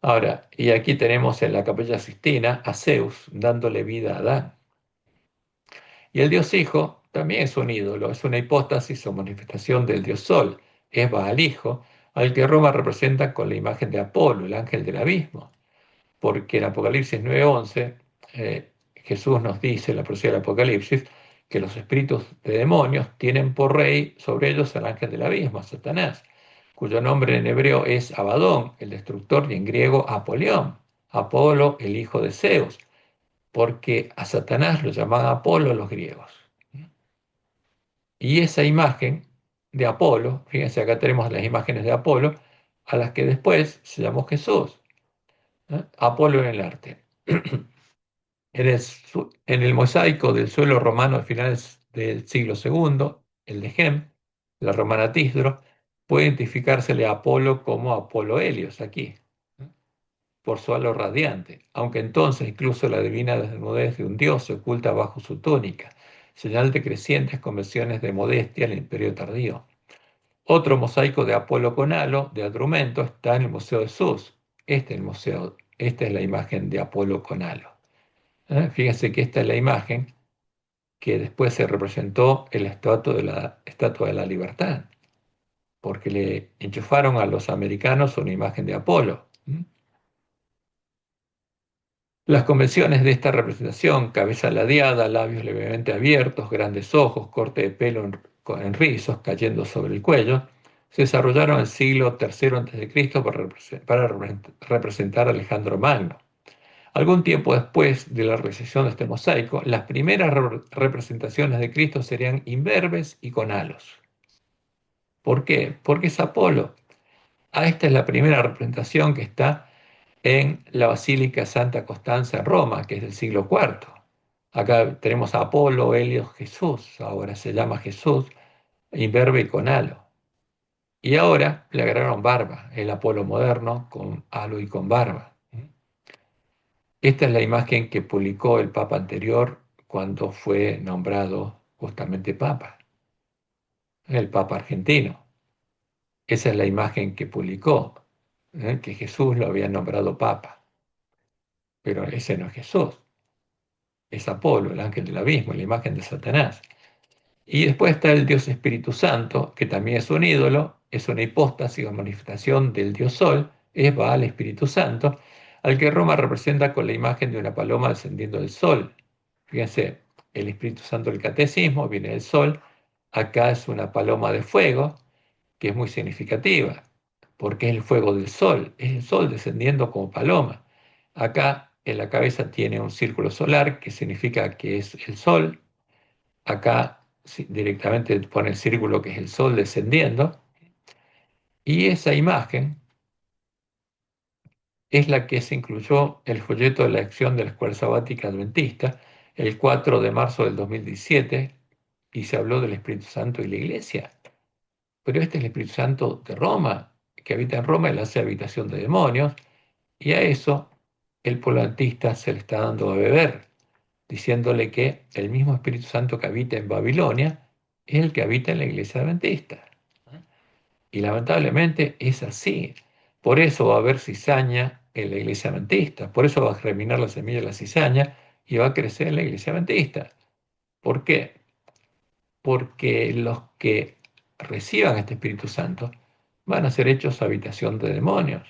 Speaker 1: Ahora, y aquí tenemos en la Capilla Sistina a Zeus dándole vida a Adán. Y el Dios Hijo también es un ídolo, es una hipóstasis o manifestación del Dios Sol. Es Baal Hijo, al que Roma representa con la imagen de Apolo, el ángel del abismo. Porque en Apocalipsis 9:11 Jesús nos dice en la profecía del Apocalipsis que los espíritus de demonios tienen por rey sobre ellos al ángel del abismo, a Satanás. cuyo nombre en hebreo es Abadón, el destructor, y en griego Apolión, Apolo, el hijo de Zeus, porque a Satanás lo llamaban Apolo los griegos. Y esa imagen de Apolo, fíjense, acá tenemos las imágenes de Apolo, a las que después se llamó Jesús, ¿eh? Apolo en el arte. En el mosaico del suelo romano a finales del siglo segundo, el de Gem, la romana Tisdro, puede identificársele a Apolo como Apolo Helios aquí, ¿eh? Por su halo radiante, aunque entonces incluso la divina desnudez de un dios se oculta bajo su túnica, señal de crecientes conversiones de modestia en el imperio tardío. Otro mosaico de Apolo con halo, de Adrumento, está en el Museo de Sus. Esta es la imagen de Apolo con halo. Fíjense que esta es la imagen que después se representó en la Estatua de la Libertad, porque le enchufaron a los americanos una imagen de Apolo. Las convenciones de esta representación, cabeza ladeada, labios levemente abiertos, grandes ojos, corte de pelo en rizos cayendo sobre el cuello, se desarrollaron en el siglo III a.C. para representar a Alejandro Magno. Algún tiempo después de la realización de este mosaico, las primeras representaciones de Cristo serían imberbes y con halos. ¿Por qué? Porque es Apolo. Esta es la primera representación que está en la Basílica Santa Constanza en Roma, que es del siglo IV. Acá tenemos a Apolo, Helios, Jesús. Ahora se llama Jesús, imberbe y con halo. Y ahora le agregaron barba, el Apolo moderno con halo y con barba. Esta es la imagen que publicó el Papa anterior cuando fue nombrado justamente Papa, el Papa argentino. Esa es la imagen que publicó, que Jesús lo había nombrado Papa, pero ese no es Jesús, es Apolo, el ángel del abismo, la imagen de Satanás. Y después está el Dios Espíritu Santo, que también es un ídolo, es una hipóstasis o manifestación del Dios Sol, es Baal Espíritu Santo, al que Roma representa con la imagen de una paloma descendiendo del Sol. Fíjense, el Espíritu Santo del Catecismo viene del Sol, acá es una paloma de fuego, que es muy significativa, porque es el fuego del Sol, es el Sol descendiendo como paloma. Acá en la cabeza tiene un círculo solar, que significa que es el Sol. Acá directamente pone el círculo que es el Sol descendiendo. Y esa imagen es la que se incluyó en el folleto de la acción de la Escuela Sabática Adventista el 4 de marzo del 2017 y se habló del Espíritu Santo y la Iglesia. Pero este es el Espíritu Santo de Roma, que habita en Roma y le hace habitación de demonios, y a eso el pueblo adventista se le está dando a beber, diciéndole que el mismo Espíritu Santo que habita en Babilonia es el que habita en la iglesia adventista. Y lamentablemente es así. Por eso va a haber cizaña en la iglesia adventista, por eso va a germinar la semilla de la cizaña y va a crecer en la iglesia adventista. ¿Por qué? Porque los que reciban este Espíritu Santo van a ser hechos habitación de demonios.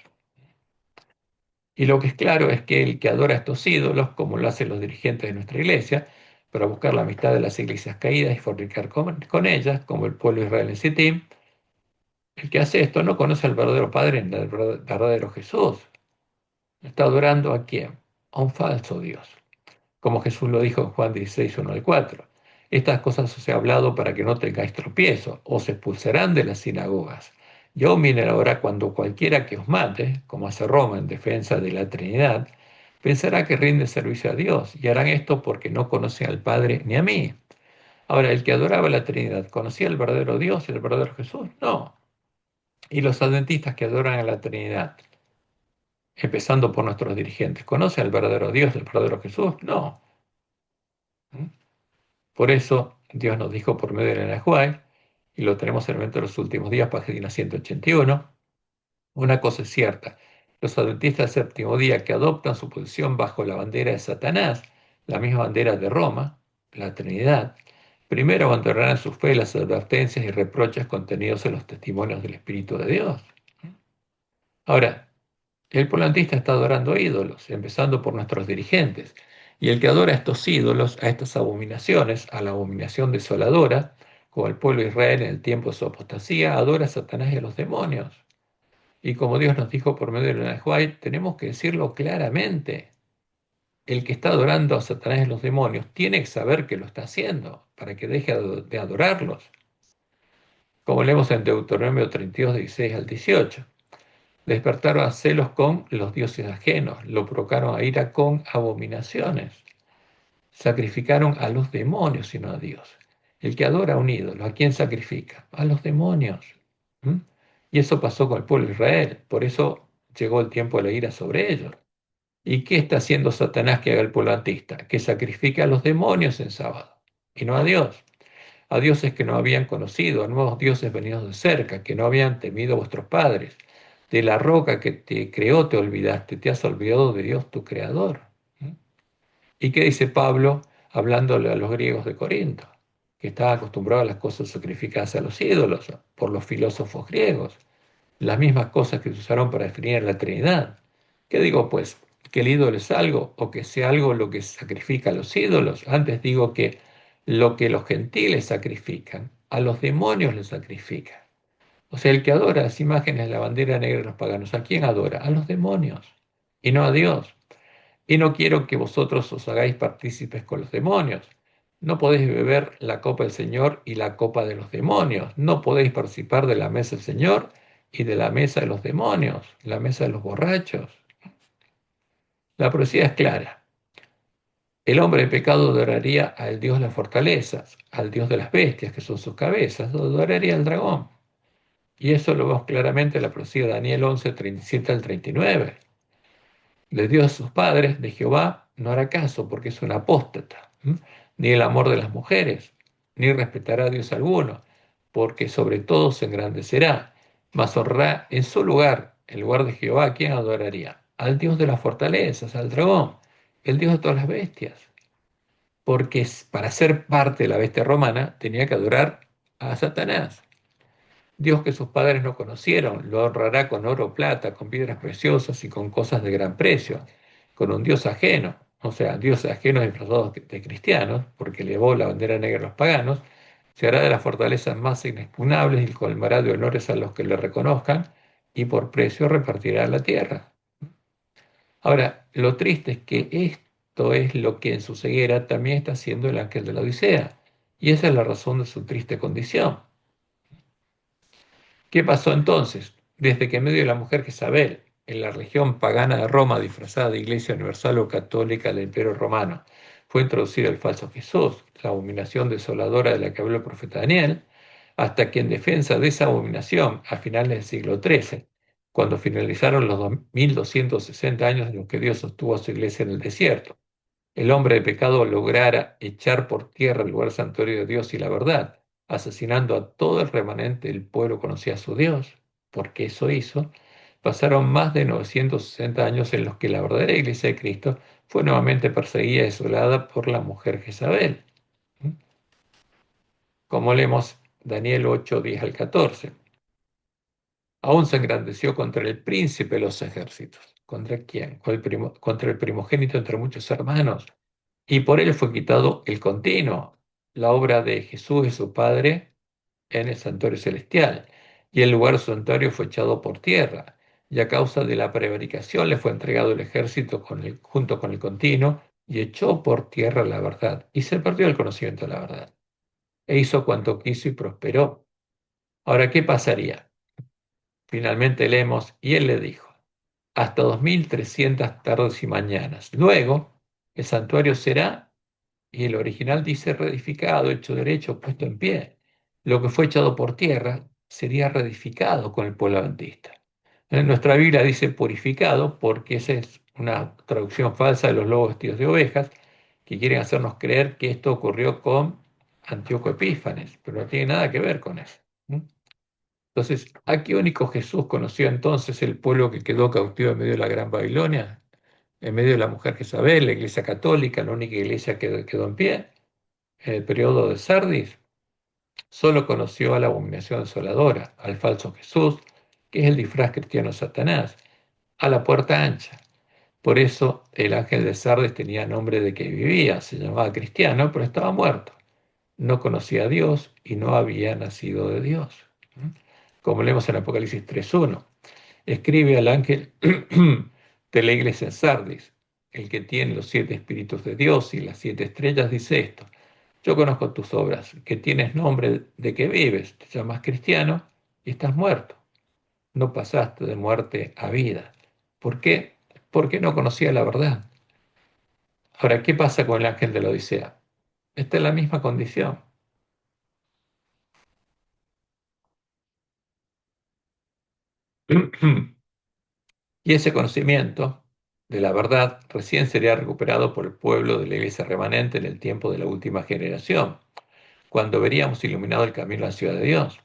Speaker 1: Y lo que es claro es que el que adora a estos ídolos, como lo hacen los dirigentes de nuestra iglesia, para buscar la amistad de las iglesias caídas y fornicar con ellas, como el pueblo de Israel en Sittim, el que hace esto no conoce al verdadero Padre ni al verdadero Jesús. ¿Está adorando a quién? A un falso Dios, como Jesús lo dijo en Juan 16, 1 al 4. Estas cosas os he hablado para que no tengáis tropiezo, os expulsarán de las sinagogas. Y aún viene la hora cuando cualquiera que os mate, como hace Roma en defensa de la Trinidad, pensará que rinde servicio a Dios, y harán esto porque no conocen al Padre ni a mí. Ahora, el que adoraba la Trinidad, ¿conocía al verdadero Dios y al verdadero Jesús? No. Y los adventistas que adoran a la Trinidad, empezando por nuestros dirigentes, ¿conocen al verdadero Dios y al verdadero Jesús? No. Por eso Dios nos dijo por medio de Elena White, y lo tenemos en el evento de los últimos días, página 181, una cosa es cierta, los adventistas del séptimo día que adoptan su posición bajo la bandera de Satanás, la misma bandera de Roma, la Trinidad, primero abandonarán su fe las advertencias y reproches contenidos en los testimonios del Espíritu de Dios. Ahora, el polantista está adorando ídolos, empezando por nuestros dirigentes. Y el que adora a estos ídolos, a estas abominaciones, a la abominación desoladora, como el pueblo de Israel en el tiempo de su apostasía, adora a Satanás y a los demonios. Y como Dios nos dijo por medio de Ellen White, tenemos que decirlo claramente. El que está adorando a Satanás y a los demonios tiene que saber que lo está haciendo para que deje de adorarlos. Como leemos en Deuteronomio 32, 16 al 18. Despertaron a celos con los dioses ajenos, lo provocaron a ira con abominaciones. Sacrificaron a los demonios y no a Dios. El que adora a un ídolo, ¿a quién sacrifica? A los demonios. ¿Mm? Y eso pasó con el pueblo de Israel. Por eso llegó el tiempo de la ira sobre ellos. ¿Y qué está haciendo Satanás que haga el pueblo antista? Que sacrifique a los demonios en sábado y no a Dios. A dioses que no habían conocido, a nuevos dioses venidos de cerca, que no habían temido vuestros padres. De la roca que te creó te olvidaste, te has olvidado de Dios tu creador. ¿Mm? ¿Y qué dice Pablo hablándole a los griegos de Corinto? Que estaban acostumbrados a las cosas sacrificadas a los ídolos por los filósofos griegos, las mismas cosas que se usaron para definir la Trinidad. ¿Qué digo pues? ¿Que el ídolo es algo o que sea algo lo que sacrifica a los ídolos? Antes digo que lo que los gentiles sacrifican, a los demonios les sacrifican. O sea, el que adora las imágenes de la bandera negra de los paganos, ¿a quién adora? A los demonios y no a Dios. Y no quiero que vosotros os hagáis partícipes con los demonios. No podéis beber la copa del Señor y la copa de los demonios. No podéis participar de la mesa del Señor y de la mesa de los demonios, la mesa de los borrachos. La profecía es clara. El hombre de pecado adoraría al Dios de las fortalezas, al Dios de las bestias, que son sus cabezas, adoraría al dragón. Y eso lo vemos claramente en la profecía de Daniel 11, 37 al 39. De Dios sus padres, de Jehová, no hará caso, porque es un apóstata, ni el amor de las mujeres, ni respetará a Dios alguno, porque sobre todo se engrandecerá, mas honrará en su lugar, el lugar de Jehová, ¿a quién adoraría? Al Dios de las fortalezas, al dragón, el Dios de todas las bestias, porque para ser parte de la bestia romana tenía que adorar a Satanás. Dios que sus padres no conocieron, lo honrará con oro, plata, con piedras preciosas y con cosas de gran precio, con un Dios ajeno, o sea, dioses ajenos disfrazados de cristianos, porque elevó la bandera negra a los paganos, se hará de las fortalezas más inexpugnables y colmará de honores a los que le reconozcan, y por precio repartirá la tierra. Ahora, lo triste es que esto es lo que en su ceguera también está haciendo el ángel de la Odisea, y esa es la razón de su triste condición. ¿Qué pasó entonces? Desde que en medio de la mujer Jezabel, en la región pagana de Roma, disfrazada de Iglesia Universal o Católica del Imperio Romano, fue introducido el falso Jesús, la abominación desoladora de la que habló el profeta Daniel, hasta que en defensa de esa abominación, a finales del siglo XIII, cuando finalizaron los 1260 años en los que Dios sostuvo a su iglesia en el desierto, el hombre de pecado lograra echar por tierra el lugar santuario de Dios y la verdad, asesinando a todo el remanente del pueblo que conocía a su Dios, porque eso hizo, pasaron más de 960 años en los que la verdadera iglesia de Cristo fue nuevamente perseguida y desolada por la mujer Jezabel. Como leemos Daniel 8, 10 al 14. Aún se engrandeció contra el príncipe de los ejércitos. ¿Contra quién? Contra el primogénito entre muchos hermanos, y por él fue quitado el continuo, la obra de Jesús y su Padre en el santuario celestial, y el lugar de su santuario fue echado por tierra, y a causa de la prevaricación le fue entregado el ejército junto con el continuo, y echó por tierra la verdad, y se perdió el conocimiento de la verdad, e hizo cuanto quiso y prosperó. Ahora, ¿qué pasaría? Finalmente leemos, y él le dijo, hasta 2300 tardes y mañanas. Luego, el santuario será, y el original dice reedificado, hecho derecho, puesto en pie. Lo que fue echado por tierra sería reedificado con el pueblo adventista. En nuestra Biblia dice purificado porque esa es una traducción falsa de los lobos vestidos de ovejas que quieren hacernos creer que esto ocurrió con Antíoco Epífanes, pero no tiene nada que ver con eso. Entonces, ¿a qué único Jesús conoció entonces el pueblo que quedó cautivo en medio de la Gran Babilonia? En medio de la mujer Jezabel, la iglesia católica, la única iglesia que quedó en pie en el periodo de Sardis, solo conoció a la abominación desoladora, al falso Jesús, que es el disfraz cristiano de Satanás, a la puerta ancha. Por eso el ángel de Sardis tenía nombre de que vivía, se llamaba cristiano, pero estaba muerto. no conocía a Dios y no había nacido de Dios. Como leemos en Apocalipsis 3:1, escribe al ángel de la iglesia en Sardis, el que tiene los 7 espíritus de Dios y las 7 estrellas, dice esto: yo conozco tus obras, que tienes nombre de que vives, te llamas cristiano y estás muerto. No pasaste de muerte a vida. ¿Por qué? Porque no conocía la verdad. Ahora, ¿qué pasa con el ángel de la Odisea? Está en la misma condición. Y ese conocimiento de la verdad recién sería recuperado por el pueblo de la iglesia remanente en el tiempo de la última generación, cuando veríamos iluminado el camino a la ciudad de Dios,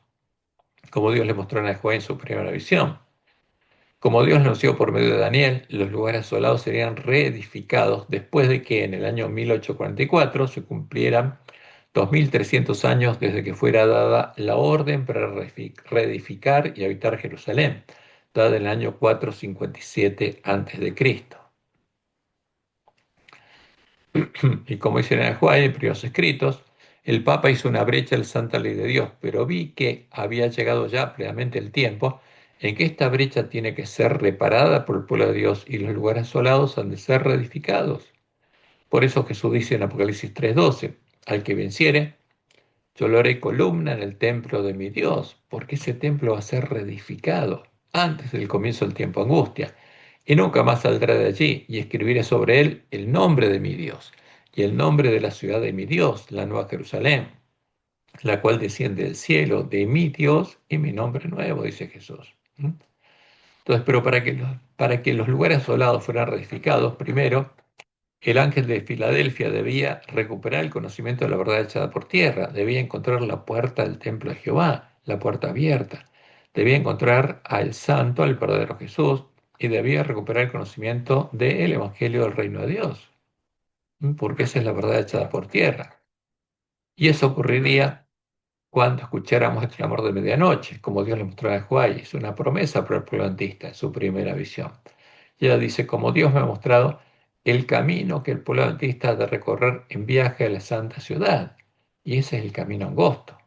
Speaker 1: como Dios le mostró a Joel en su primera visión. Como Dios anunció por medio de Daniel, los lugares asolados serían reedificados después de que en el año 1844 se cumplieran 2300 años desde que fuera dada la orden para reedificar y habitar Jerusalén, dada en el año 457 a.C. Y como dice en el Juárez, en primeros escritos, el Papa hizo una brecha al santa ley de Dios, pero vi que había llegado ya plenamente el tiempo en que esta brecha tiene que ser reparada por el pueblo de Dios y los lugares asolados han de ser reedificados. Por eso Jesús dice en Apocalipsis 3:12, al que venciere, yo lo haré columna en el templo de mi Dios, porque ese templo va a ser reedificado antes del comienzo del tiempo de angustia, y nunca más saldrá de allí, y escribiré sobre él el nombre de mi Dios, y el nombre de la ciudad de mi Dios, la Nueva Jerusalén, la cual desciende del cielo de mi Dios y mi nombre nuevo, dice Jesús. Entonces, pero para que los lugares asolados fueran reedificados, primero el ángel de Filadelfia debía recuperar el conocimiento de la verdad echada por tierra, debía encontrar la puerta del templo de Jehová, la puerta abierta, debía encontrar al santo, al verdadero Jesús, y debía recuperar el conocimiento del Evangelio del Reino de Dios, porque esa es la verdad echada por tierra. Y eso ocurriría cuando escucháramos el clamor de medianoche, como Dios le mostró a Juan, es una promesa para el pueblo adventista en su primera visión. Y ella dice, como Dios me ha mostrado el camino que el pueblo adventista ha de recorrer en viaje a la santa ciudad. Y ese es el camino angosto.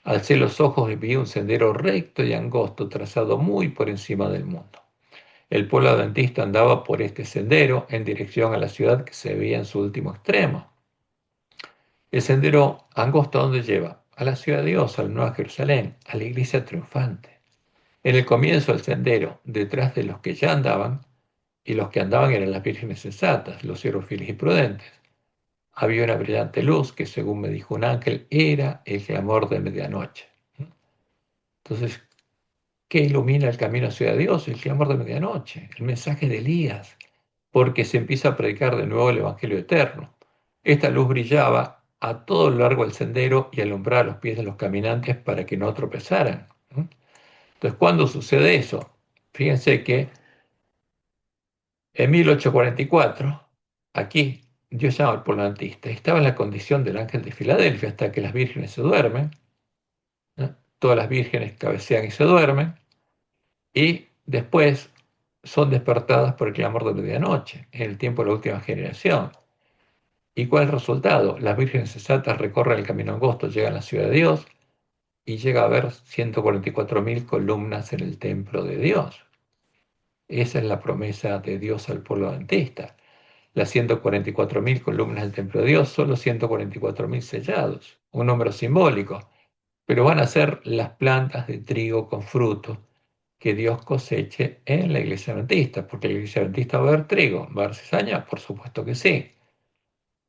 Speaker 1: Alcé los ojos y vi un sendero recto y angosto trazado muy por encima del mundo. El pueblo adventista andaba por este sendero en dirección a la ciudad que se veía en su último extremo. El sendero angosto, ¿a dónde lleva? A la ciudad de Dios, a la Nueva Jerusalén, a la iglesia triunfante. En el comienzo del sendero, detrás de los que ya andaban, y los que andaban eran las vírgenes sensatas, los siervos fieles y prudentes. Había una brillante luz que, según me dijo un ángel, era el clamor de medianoche. Entonces, ¿qué ilumina el camino hacia Dios? El clamor de medianoche, el mensaje de Elías, porque se empieza a predicar de nuevo el Evangelio eterno. Esta luz brillaba a todo lo largo del sendero y alumbraba los pies de los caminantes para que no tropezaran. Entonces, ¿cuándo sucede eso? Fíjense que en 1844, aquí, Dios llama al pueblo adventista. Estaba en la condición del ángel de Filadelfia hasta que las vírgenes se duermen, ¿no? Todas las vírgenes cabecean y se duermen, y después son despertadas por el clamor de medianoche, en el tiempo de la última generación. ¿Y cuál es el resultado? Las vírgenes sensatas recorren el camino angosto, llegan a la ciudad de Dios, y llega a haber 144.000 columnas en el templo de Dios. Esa es la promesa de Dios al pueblo adventista. Las 144.000 columnas del templo de Dios son los 144.000 sellados, un número simbólico, pero van a ser las plantas de trigo con fruto que Dios coseche en la iglesia adventista, porque en la iglesia adventista va a haber trigo, va a haber cizaña, por supuesto que sí,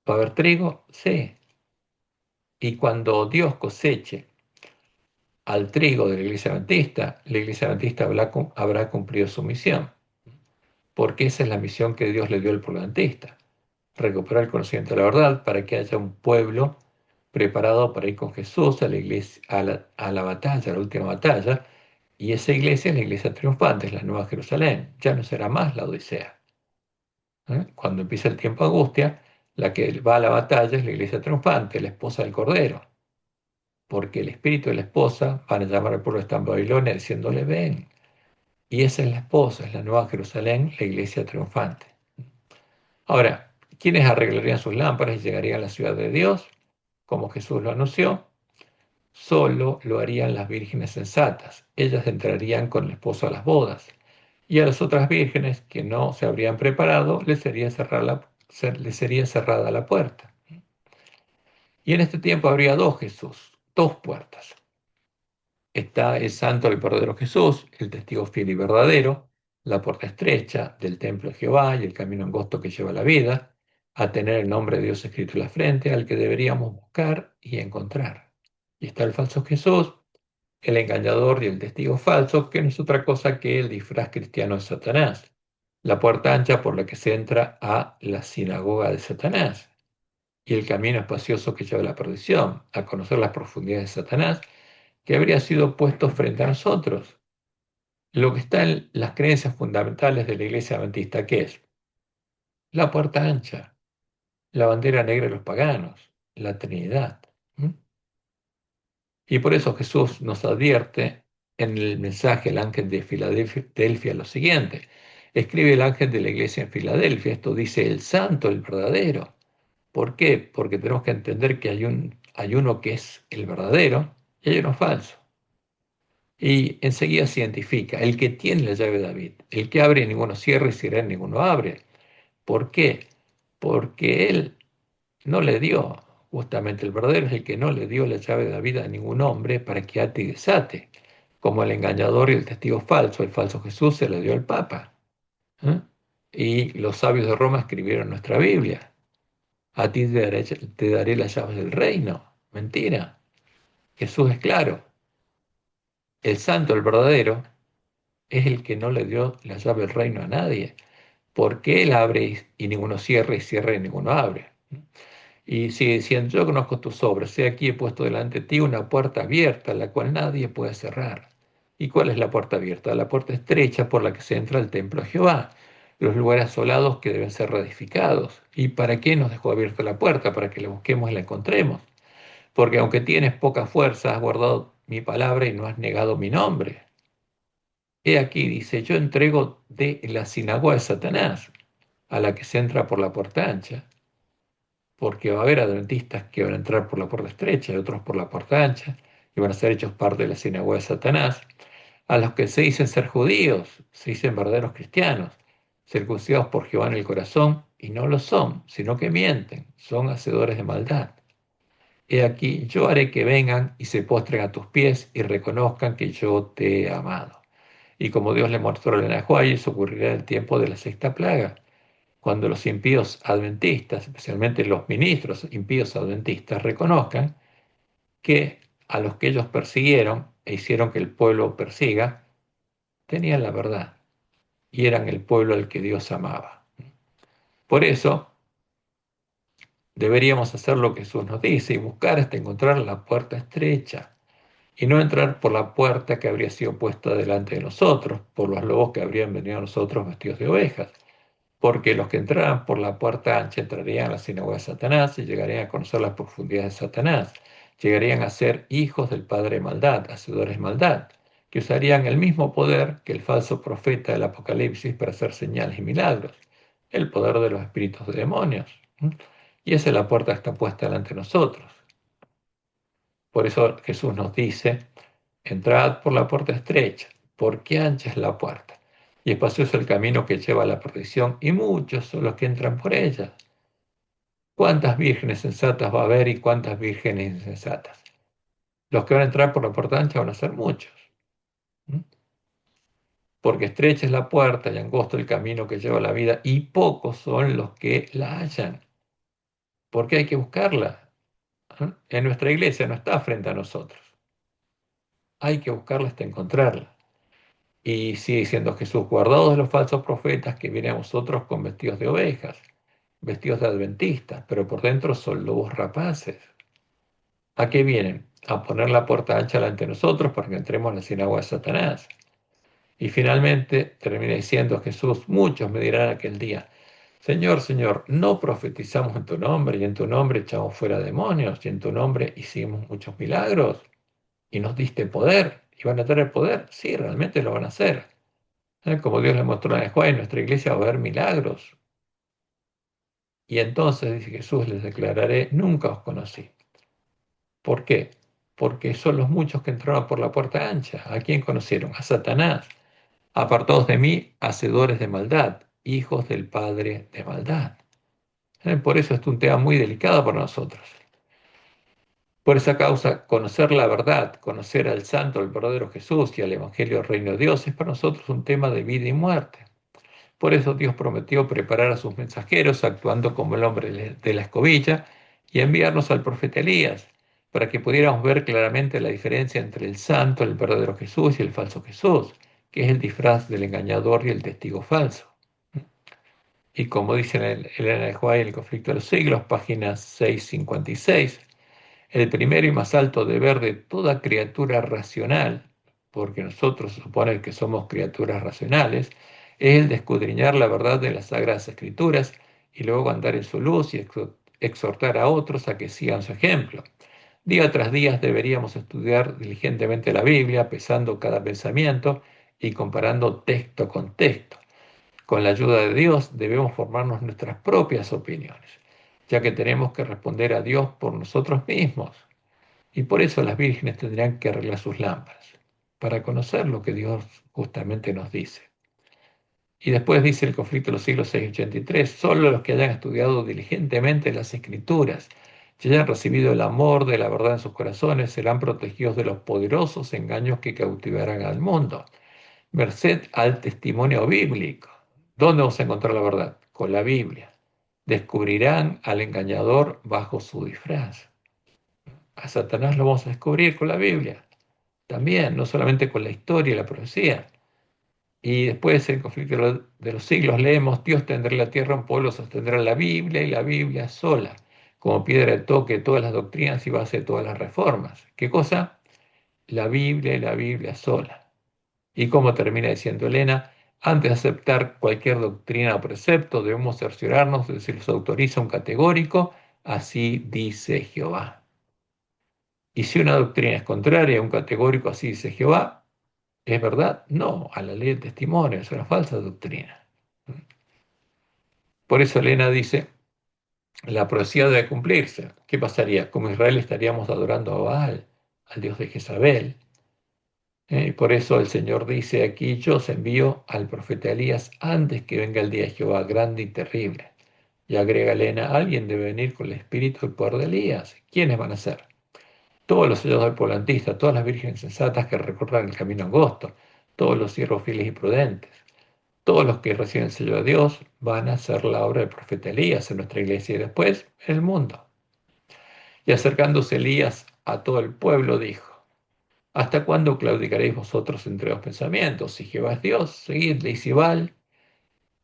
Speaker 1: va a haber trigo, sí, y cuando Dios coseche al trigo de la iglesia adventista habrá cumplido su misión, porque esa es la misión que Dios le dio al pueblo adventista: recuperar el conocimiento de la verdad para que haya un pueblo preparado para ir con Jesús a la iglesia, a la batalla, a la última batalla, y esa iglesia es la iglesia triunfante, es la Nueva Jerusalén, ya no será más la Odisea. Cuando empieza el tiempo de angustia, la que va a la batalla es la iglesia triunfante, la esposa del Cordero, porque el espíritu de la esposa van a llamar al pueblo que está en Babilonia diciéndole ven, y esa es la esposa, es la Nueva Jerusalén, la iglesia triunfante. Ahora, ¿quiénes arreglarían sus lámparas y llegarían a la ciudad de Dios? como Jesús lo anunció, solo lo harían las vírgenes sensatas. Ellas entrarían con el esposo a las bodas. Y a las otras vírgenes que no se habrían preparado, les sería cerrada la puerta. Y en este tiempo habría dos Jesús, dos puertas. Está el santo, el verdadero Jesús, el testigo fiel y verdadero, la puerta estrecha del templo de Jehová y el camino angosto que lleva a la vida, a tener el nombre de Dios escrito en la frente, al que deberíamos buscar y encontrar. Y está el falso Jesús, el engañador y el testigo falso, que no es otra cosa que el disfraz cristiano de Satanás, la puerta ancha por la que se entra a la sinagoga de Satanás, y el camino espacioso que lleva a la perdición, a conocer las profundidades de Satanás, que habría sido puesto frente a nosotros. Lo que está en las creencias fundamentales de la Iglesia Adventista, que es la puerta ancha, la bandera negra de los paganos, la Trinidad. ¿Mm? Y por eso Jesús nos advierte en el mensaje al ángel de Filadelfia lo siguiente. Escribe el ángel de la iglesia en Filadelfia. Esto dice el santo, el verdadero. ¿Por qué? Porque tenemos que entender que hay uno que es el verdadero y hay uno falso. Y enseguida se identifica el que tiene la llave de David, el que abre y ninguno cierra y cierra y ninguno abre. ¿Por qué? Porque él no le dio, justamente el verdadero es el que no le dio la llave de David a ningún hombre para que ate y desate, como el engañador y el testigo falso, el falso Jesús se le dio al Papa. ¿Eh? Y los sabios de Roma escribieron nuestra Biblia. A ti te daré las llaves del reino. Mentira. Jesús es claro. El santo, el verdadero, es el que no le dio la llave del reino a nadie, porque él abre y ninguno cierra y cierra y ninguno abre. Y sigue diciendo, yo conozco tus obras, he aquí he puesto delante de ti una puerta abierta, la cual nadie puede cerrar. ¿Y cuál es la puerta abierta? La puerta estrecha por la que se entra al templo de Jehová, los lugares asolados que deben ser reedificados. ¿Y para qué nos dejó abierta la puerta? Para que la busquemos y la encontremos. Porque aunque tienes poca fuerza, has guardado mi palabra y no has negado mi nombre. He aquí, dice, yo entrego de la sinagoga de Satanás, a la que se entra por la puerta ancha, porque va a haber adventistas que van a entrar por la puerta estrecha y otros por la puerta ancha, y van a ser hechos parte de la sinagoga de Satanás, a los que se dicen ser judíos, se dicen verdaderos cristianos, circuncidados por Jehová en el corazón, y no lo son, sino que mienten, son hacedores de maldad. He aquí, yo haré que vengan y se postren a tus pies y reconozcan que yo te he amado. Y como Dios le mostró el enajuayo, eso ocurrirá en el tiempo de la sexta plaga, cuando los impíos adventistas, especialmente los ministros impíos adventistas, reconozcan que a los que ellos persiguieron e hicieron que el pueblo persiga, tenían la verdad y eran el pueblo al que Dios amaba. Por eso deberíamos hacer lo que Jesús nos dice y buscar hasta encontrar la puerta estrecha y no entrar por la puerta que habría sido puesta delante de nosotros, por los lobos que habrían venido a nosotros vestidos de ovejas. Porque los que entraran por la puerta ancha entrarían a la sinagoga de Satanás y llegarían a conocer las profundidades de Satanás. Llegarían a ser hijos del padre de maldad, hacedores de maldad, que usarían el mismo poder que el falso profeta del Apocalipsis para hacer señales y milagros, el poder de los espíritus de demonios. Y esa es la puerta que está puesta delante de nosotros. Por eso Jesús nos dice, entrad por la puerta estrecha, porque ancha es la puerta, y espacioso el camino que lleva a la perdición, y muchos son los que entran por ella. ¿Cuántas vírgenes sensatas va a haber y cuántas vírgenes insensatas? Los que van a entrar por la puerta ancha van a ser muchos, ¿m? Porque estrecha es la puerta y angosto el camino que lleva a la vida, y pocos son los que la hallan, porque hay que buscarla. En nuestra iglesia no está frente a nosotros, hay que buscarla hasta encontrarla. Y sigue diciendo Jesús, guardados de los falsos profetas que vienen a vosotros con vestidos de ovejas, vestidos de adventistas, pero por dentro son lobos rapaces. ¿A qué vienen? A poner la puerta ancha delante de nosotros para que entremos en la sinagoga de Satanás. Y finalmente termina diciendo Jesús, muchos me dirán aquel día, Señor, Señor, no profetizamos en tu nombre y en tu nombre echamos fuera demonios y en tu nombre hicimos muchos milagros y nos diste poder y van a tener poder. Sí, realmente lo van a hacer. Como Dios le mostró a Juan, en nuestra iglesia va a haber milagros. Y entonces, dice Jesús, les declararé, nunca os conocí. ¿Por qué? Porque son los muchos que entraron por la puerta ancha. ¿A quién conocieron? A Satanás. Apartados de mí, hacedores de maldad, hijos del Padre de maldad. Por eso es un tema muy delicado para nosotros. Por esa causa, conocer la verdad, conocer al Santo, el verdadero Jesús y al Evangelio del Reino de Dios es para nosotros un tema de vida y muerte. Por eso Dios prometió preparar a sus mensajeros actuando como el hombre de la escobilla y enviarnos al profeta Elías para que pudiéramos ver claramente la diferencia entre el santo, el verdadero Jesús y el falso Jesús, que es el disfraz del engañador y el testigo falso. Y como dice Elena de White en El conflicto de los siglos, página 656, el primero y más alto deber de toda criatura racional, porque nosotros se supone que somos criaturas racionales, es el de escudriñar la verdad de las Sagradas Escrituras y luego andar en su luz y exhortar a otros a que sigan su ejemplo. Día tras día deberíamos estudiar diligentemente la Biblia, pesando cada pensamiento y comparando texto con texto. Con la ayuda de Dios debemos formarnos nuestras propias opiniones, ya que tenemos que responder a Dios por nosotros mismos. Y por eso las vírgenes tendrían que arreglar sus lámparas, para conocer lo que Dios justamente nos dice. Y después dice el conflicto de los siglos 683, solo los que hayan estudiado diligentemente las Escrituras y hayan recibido el amor de la verdad en sus corazones serán protegidos de los poderosos engaños que cautivarán al mundo. Merced al testimonio bíblico. ¿Dónde vamos a encontrar la verdad? Con la Biblia. Descubrirán al engañador bajo su disfraz. A Satanás lo vamos a descubrir con la Biblia. También, no solamente con la historia y la profecía. Y después en el conflicto de los siglos leemos, Dios tendrá la tierra, un pueblo sostendrá la Biblia y la Biblia sola, como piedra de toque de todas las doctrinas y base de todas las reformas. ¿Qué cosa? La Biblia y la Biblia sola. Y como termina diciendo Elena, antes de aceptar cualquier doctrina o precepto, debemos cerciorarnos de si los autoriza un categórico, así dice Jehová. Y si una doctrina es contraria a un categórico, así dice Jehová, ¿es verdad? No, a la ley del testimonio, es una falsa doctrina. Por eso Elena dice, la profecía debe cumplirse. ¿Qué pasaría? Como Israel estaríamos adorando a Baal, al dios de Jezabel. Y por eso el Señor dice aquí, yo os envío al profeta Elías antes que venga el día de Jehová grande y terrible. Y agrega Elena, alguien debe venir con el espíritu y el poder de Elías. ¿Quiénes van a ser? Todos los sellos del polantista, todas las vírgenes sensatas que recorran el camino angosto, todos los siervos fieles y prudentes, todos los que reciben el sello de Dios van a hacer la obra del profeta Elías en nuestra iglesia y después en el mundo. Y acercándose Elías a todo el pueblo dijo, ¿hasta cuándo claudicaréis vosotros entre los pensamientos? Si Jehová es Dios, seguidle, y si Baal,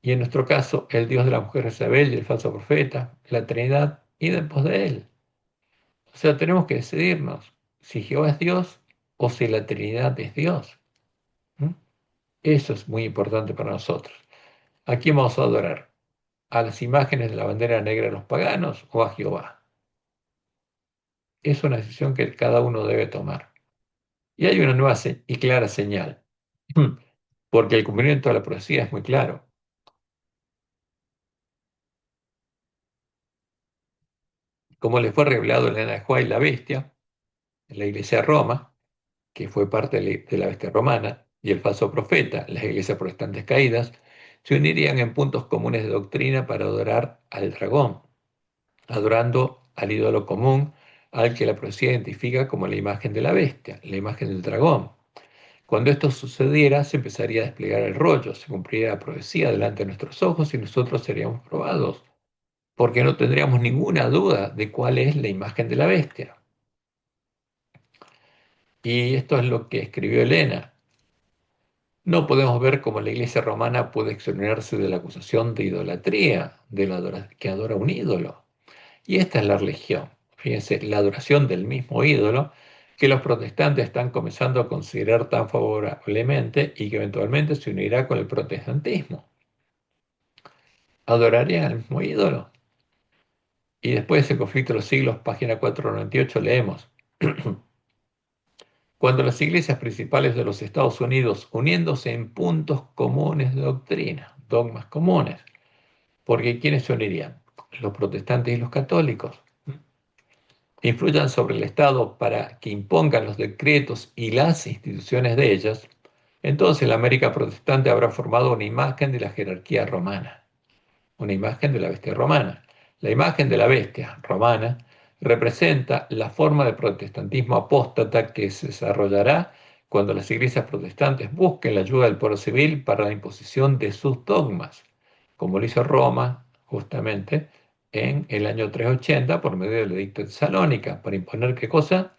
Speaker 1: y en nuestro caso el Dios de la mujer Jezabel y el falso profeta, la Trinidad, y después de él. O sea, tenemos que decidirnos si Jehová es Dios o si la Trinidad es Dios. ¿Mm? Eso es muy importante para nosotros. ¿A quién vamos a adorar? ¿A las imágenes de la bandera negra de los paganos o a Jehová? Es una decisión que cada uno debe tomar. Y hay una nueva y clara señal, porque el cumplimiento de la profecía es muy claro. Como le fue revelado en la de Juan y la bestia, en la iglesia de Roma, que fue parte de la bestia romana, y el falso profeta, las iglesias protestantes caídas, se unirían en puntos comunes de doctrina para adorar al dragón, adorando al ídolo común, al que la profecía identifica como la imagen de la bestia, la imagen del dragón. Cuando esto sucediera, se empezaría a desplegar el rollo, se cumpliría la profecía delante de nuestros ojos y nosotros seríamos probados, porque no tendríamos ninguna duda de cuál es la imagen de la bestia. Y esto es lo que escribió Elena. No podemos ver cómo la iglesia romana puede exonerarse de la acusación de idolatría, que adora un ídolo. Y esta es la religión. Fíjense, la adoración del mismo ídolo que los protestantes están comenzando a considerar tan favorablemente y que eventualmente se unirá con el protestantismo. Adorarían al mismo ídolo. Y después de ese conflicto de los siglos, página 498, leemos. Cuando las iglesias principales de los Estados Unidos, uniéndose en puntos comunes de doctrina, dogmas comunes, porque ¿quiénes se unirían? Los protestantes y los católicos. influyan sobre el Estado para que impongan los decretos y las instituciones de ellas, entonces la América protestante habrá formado una imagen de la jerarquía romana, una imagen de la bestia romana. La imagen de la bestia romana representa la forma de protestantismo apóstata que se desarrollará cuando las iglesias protestantes busquen la ayuda del pueblo civil para la imposición de sus dogmas, como lo hizo Roma justamente en el año 380 por medio del edicto de Tesalónica, para imponer qué cosa?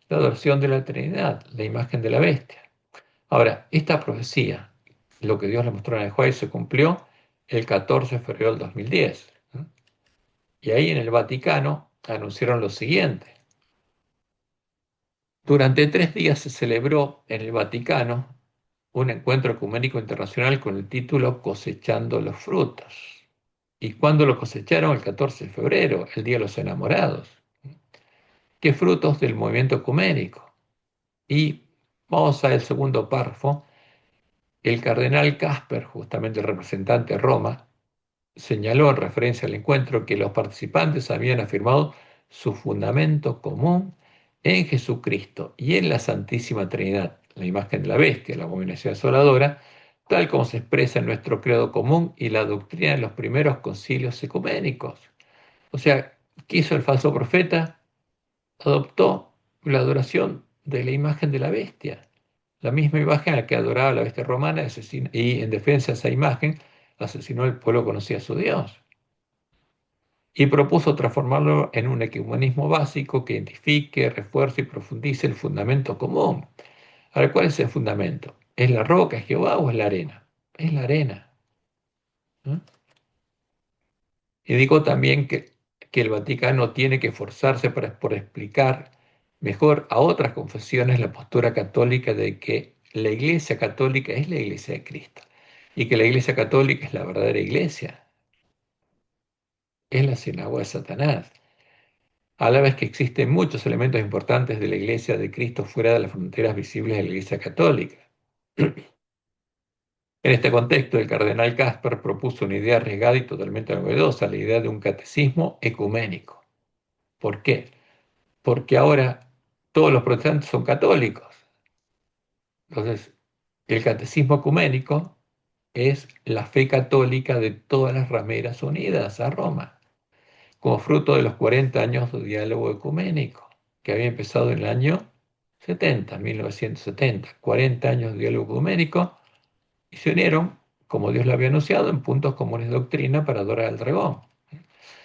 Speaker 1: La adoración de la Trinidad, la imagen de la bestia. Ahora, esta profecía, lo que Dios le mostró en el juez, se cumplió el 14 de febrero del 2010. ¿No? Y ahí en el Vaticano anunciaron lo siguiente. Durante 3 días se celebró en el Vaticano un encuentro ecuménico internacional con el título Cosechando los frutos. ¿Y cuándo lo cosecharon? El 14 de febrero, el Día de los Enamorados. ¿Qué frutos del movimiento ecuménico? Y vamos al segundo párrafo. El cardenal Casper, justamente el representante de Roma, señaló en referencia al encuentro que los participantes habían afirmado su fundamento común en Jesucristo y en la Santísima Trinidad, la imagen de la bestia, la abominación asoladora, tal como se expresa en nuestro credo común y la doctrina de los primeros concilios ecuménicos. O sea, ¿qué hizo el falso profeta? Adoptó la adoración de la imagen de la bestia, la misma imagen a la que adoraba la bestia romana y en defensa de esa imagen asesinó al pueblo que conocía a su Dios y propuso transformarlo en un ecumenismo básico que identifique, refuerce y profundice el fundamento común. Ahora, ¿cuál es el fundamento? ¿Es la roca, es Jehová o es la arena? Es la arena. ¿No? Y digo también que el Vaticano tiene que esforzarse por explicar mejor a otras confesiones la postura católica de que la Iglesia católica es la Iglesia de Cristo y que la Iglesia católica es la verdadera Iglesia, es la sinagoga de Satanás. A la vez que existen muchos elementos importantes de la Iglesia de Cristo fuera de las fronteras visibles de la Iglesia católica. En este contexto, el cardenal Casper propuso una idea arriesgada y totalmente novedosa, la idea de un catecismo ecuménico. ¿Por qué? Porque ahora todos los protestantes son católicos. Entonces, el catecismo ecuménico es la fe católica de todas las rameras unidas a Roma, como fruto de los 40 años de diálogo ecuménico, que había empezado en el año 70, 1970, 40 años de diálogo ecuménico, y se unieron, como Dios lo había anunciado, en puntos comunes de doctrina para adorar al dragón.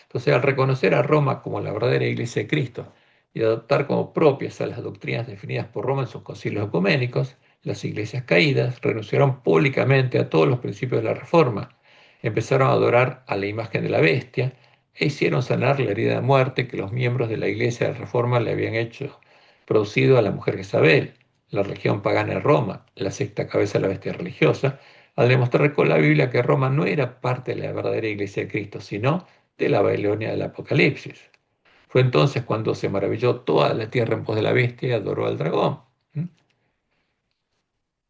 Speaker 1: Entonces, al reconocer a Roma como la verdadera Iglesia de Cristo y adoptar como propias a las doctrinas definidas por Roma en sus concilios ecuménicos, las iglesias caídas renunciaron públicamente a todos los principios de la Reforma, empezaron a adorar a la imagen de la bestia e hicieron sanar la herida de muerte que los miembros de la Iglesia de Reforma le habían hecho, producido a la mujer Jezabel, la religión pagana de Roma, la sexta cabeza de la bestia religiosa, al demostrar con la Biblia que Roma no era parte de la verdadera Iglesia de Cristo, sino de la Babilonia del Apocalipsis. Fue entonces cuando se maravilló toda la tierra en pos de la bestia y adoró al dragón. ¿Mm?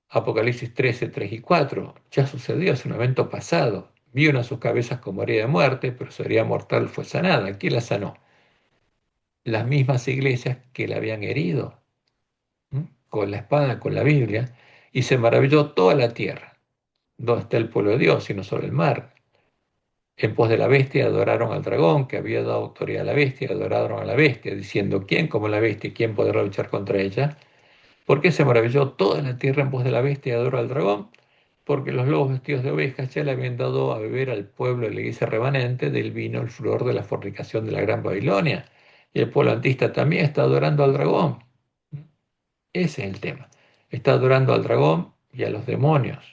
Speaker 1: Apocalipsis 13, 3 y 4. Ya sucedió, es un evento pasado. Vio una de sus cabezas como herida de muerte, pero su herida mortal fue sanada. ¿Quién la sanó? Las mismas iglesias que la habían herido, ¿Mm? Con la espada, con la Biblia, y se maravilló toda la tierra, donde está el pueblo de Dios, y no solo el mar. En pos de la bestia adoraron al dragón que había dado autoridad a la bestia, adoraron a la bestia, diciendo, ¿quién como la bestia y quién podrá luchar contra ella? ¿Por qué se maravilló toda la tierra en pos de la bestia y adoró al dragón? Porque los lobos vestidos de ovejas ya le habían dado a beber al pueblo de la iglesia remanente del vino, el flor de la fornicación de la gran Babilonia. Y el pueblo antista también está adorando al dragón. Ese es el tema. Está adorando al dragón y a los demonios.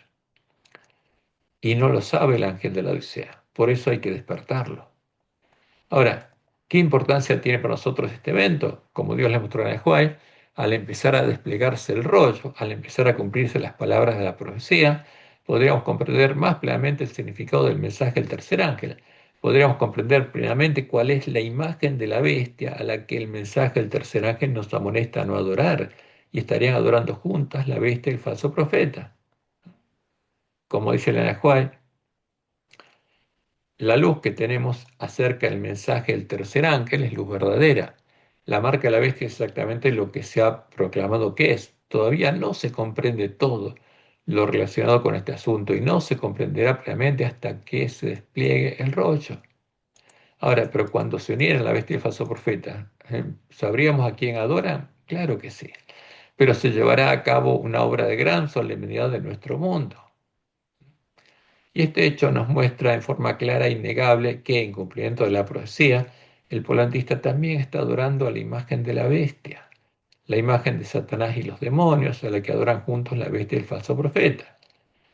Speaker 1: Y no lo sabe el ángel de la Odisea. Por eso hay que despertarlo. Ahora, ¿qué importancia tiene para nosotros este evento? Como Dios le mostró en el Juárez, al empezar a desplegarse el rollo, al empezar a cumplirse las palabras de la profecía, podríamos comprender más plenamente el significado del mensaje del tercer ángel. Podríamos comprender plenamente cuál es la imagen de la bestia a la que el mensaje del tercer ángel nos amonesta a no adorar, y estarían adorando juntas la bestia y el falso profeta. Como dice el Juárez, la luz que tenemos acerca del mensaje del tercer ángel es luz verdadera. La marca de la bestia es exactamente lo que se ha proclamado que es. Todavía no se comprende todo lo relacionado con este asunto y no se comprenderá plenamente hasta que se despliegue el rollo. Ahora, pero cuando se uniera la bestia y el falso profeta, ¿sabríamos a quién adoran? Claro que sí. Pero se llevará a cabo una obra de gran solemnidad de nuestro mundo. Y este hecho nos muestra en forma clara e innegable que, en cumplimiento de la profecía, el polantista también está adorando a la imagen de la bestia, la imagen de Satanás y los demonios, a la que adoran juntos la bestia y el falso profeta.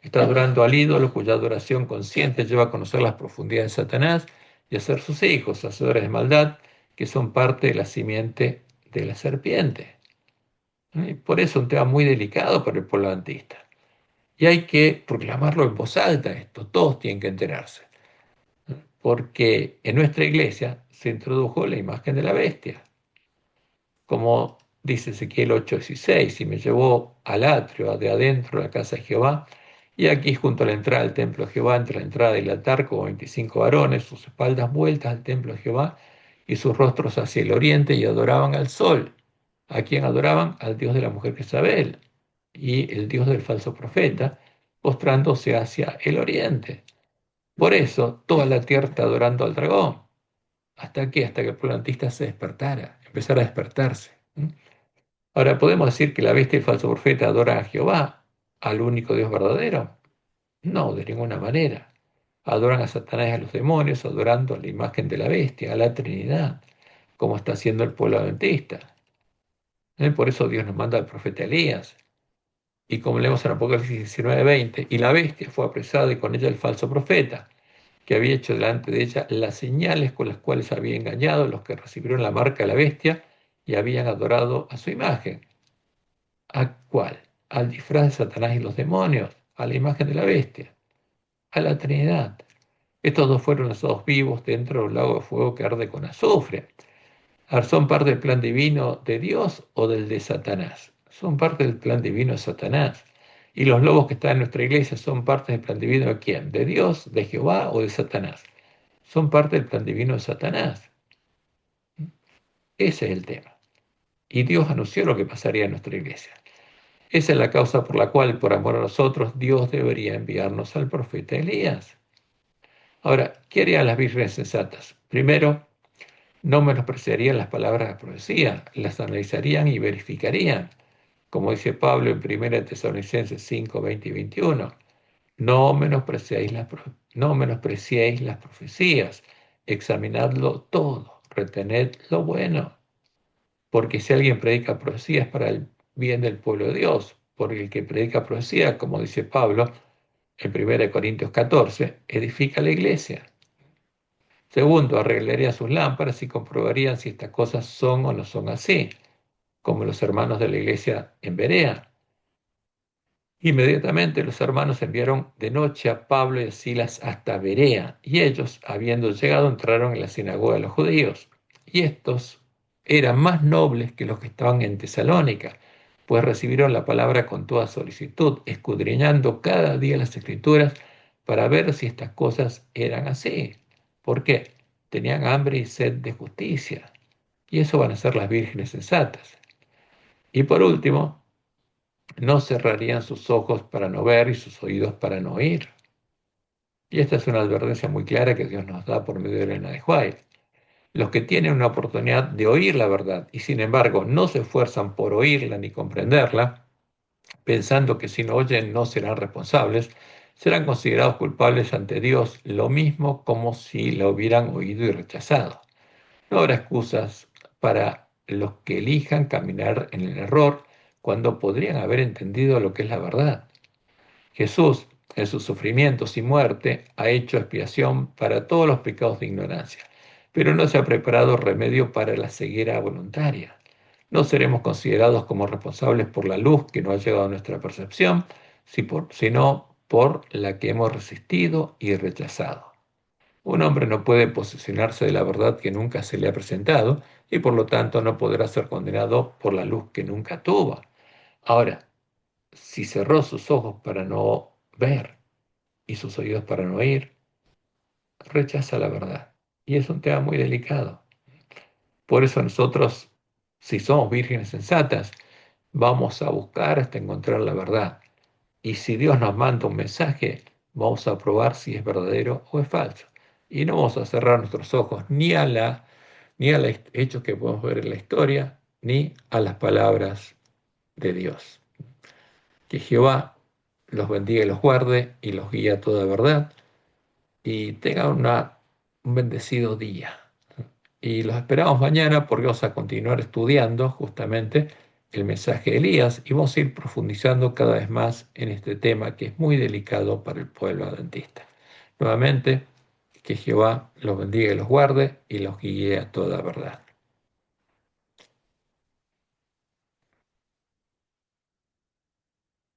Speaker 1: Está adorando al ídolo cuya adoración consciente lleva a conocer las profundidades de Satanás y a ser sus hijos, hacedores de maldad, que son parte de la simiente de la serpiente. Por eso es un tema muy delicado para el polantista. Y hay que proclamarlo en voz alta esto, todos tienen que enterarse. Porque en nuestra iglesia se introdujo la imagen de la bestia, como dice Ezequiel 8:16, y me llevó al atrio de adentro de la casa de Jehová, y aquí junto a la entrada del templo de Jehová, entre la entrada y el altar, como 25 varones, sus espaldas vueltas al templo de Jehová, y sus rostros hacia el oriente, y adoraban al sol. ¿A quién adoraban? Al Dios de la mujer Jezabel, y el Dios del falso profeta, postrándose hacia el oriente. Por eso toda la tierra está adorando al dragón. ¿Hasta qué? Hasta que el plantista se despertara, empezara a despertarse. Ahora, ¿podemos decir que la bestia y el falso profeta adoran a Jehová, al único Dios verdadero? No, de ninguna manera. Adoran a Satanás y a los demonios, adorando a la imagen de la bestia, a la Trinidad, como está haciendo el pueblo adventista. Por eso Dios nos manda al profeta Elías. Y como leemos en Apocalipsis 19:20, y la bestia fue apresada y con ella el falso profeta, que había hecho delante de ella las señales con las cuales había engañado a los que recibieron la marca de la bestia y habían adorado a su imagen. ¿A cuál? Al disfraz de Satanás y los demonios, a la imagen de la bestia, a la Trinidad. Estos dos fueron lanzados vivos dentro de un lago de fuego que arde con azufre. ¿Son parte del plan divino de Dios o del de Satanás? Son parte del plan divino de Satanás. ¿Y los lobos que están en nuestra iglesia son parte del plan divino de quién? ¿De Dios, de Jehová o de Satanás? Son parte del plan divino de Satanás. Ese es el tema. Y Dios anunció lo que pasaría en nuestra iglesia. Esa es la causa por la cual, por amor a nosotros, Dios debería enviarnos al profeta Elías. Ahora, ¿qué harían las vírgenes sensatas? Primero, no menospreciarían las palabras de la profecía, las analizarían y verificarían, como dice Pablo en 1 Tesalonicenses 5, 20 y 21. No menospreciéis las profecías, examinadlo todo, retened lo bueno, porque si alguien predica profecía es para el bien del pueblo de Dios, porque el que predica profecía, como dice Pablo en 1 Corintios 14, edifica la iglesia. Segundo, arreglarían sus lámparas y comprobarían si estas cosas son o no son así, como los hermanos de la iglesia en Berea. Inmediatamente los hermanos enviaron de noche a Pablo y a Silas hasta Berea, y ellos, habiendo llegado, entraron en la sinagoga de los judíos. Y estos eran más nobles que los que estaban en Tesalónica, pues recibieron la palabra con toda solicitud, escudriñando cada día las escrituras para ver si estas cosas eran así. ¿Por qué? Tenían hambre y sed de justicia, y eso van a ser las vírgenes sensatas. Y por último, no cerrarían sus ojos para no ver y sus oídos para no oír. Y esta es una advertencia muy clara que Dios nos da por medio de Elena de White. Los que tienen una oportunidad de oír la verdad y sin embargo no se esfuerzan por oírla ni comprenderla, pensando que si no oyen no serán responsables, serán considerados culpables ante Dios, lo mismo como si la hubieran oído y rechazado. No habrá excusas para los que elijan caminar en el error cuando podrían haber entendido lo que es la verdad. Jesús, en sus sufrimientos y muerte, ha hecho expiación para todos los pecados de ignorancia, pero no se ha preparado remedio para la ceguera voluntaria. No seremos considerados como responsables por la luz que no ha llegado a nuestra percepción, sino por la que hemos resistido y rechazado. Un hombre no puede posesionarse de la verdad que nunca se le ha presentado y por lo tanto no podrá ser condenado por la luz que nunca tuvo. Ahora, si cerró sus ojos para no ver y sus oídos para no oír, rechaza la verdad. Y es un tema muy delicado. Por eso nosotros Si somos vírgenes sensatas, vamos a buscar hasta encontrar la verdad. Y si Dios nos manda un mensaje, vamos a probar si es verdadero o es falso. Y no vamos a cerrar nuestros ojos ni a los hechos que podemos ver en la historia, ni a las palabras de Dios. Que Jehová los bendiga y los guarde y los guíe a toda verdad y tengan un bendecido día. Y los esperamos mañana porque vamos a continuar estudiando justamente el mensaje de Elías y vamos a ir profundizando cada vez más en este tema que es muy delicado para el pueblo adventista. Nuevamente, que Jehová los bendiga y los guarde y los guíe a toda verdad.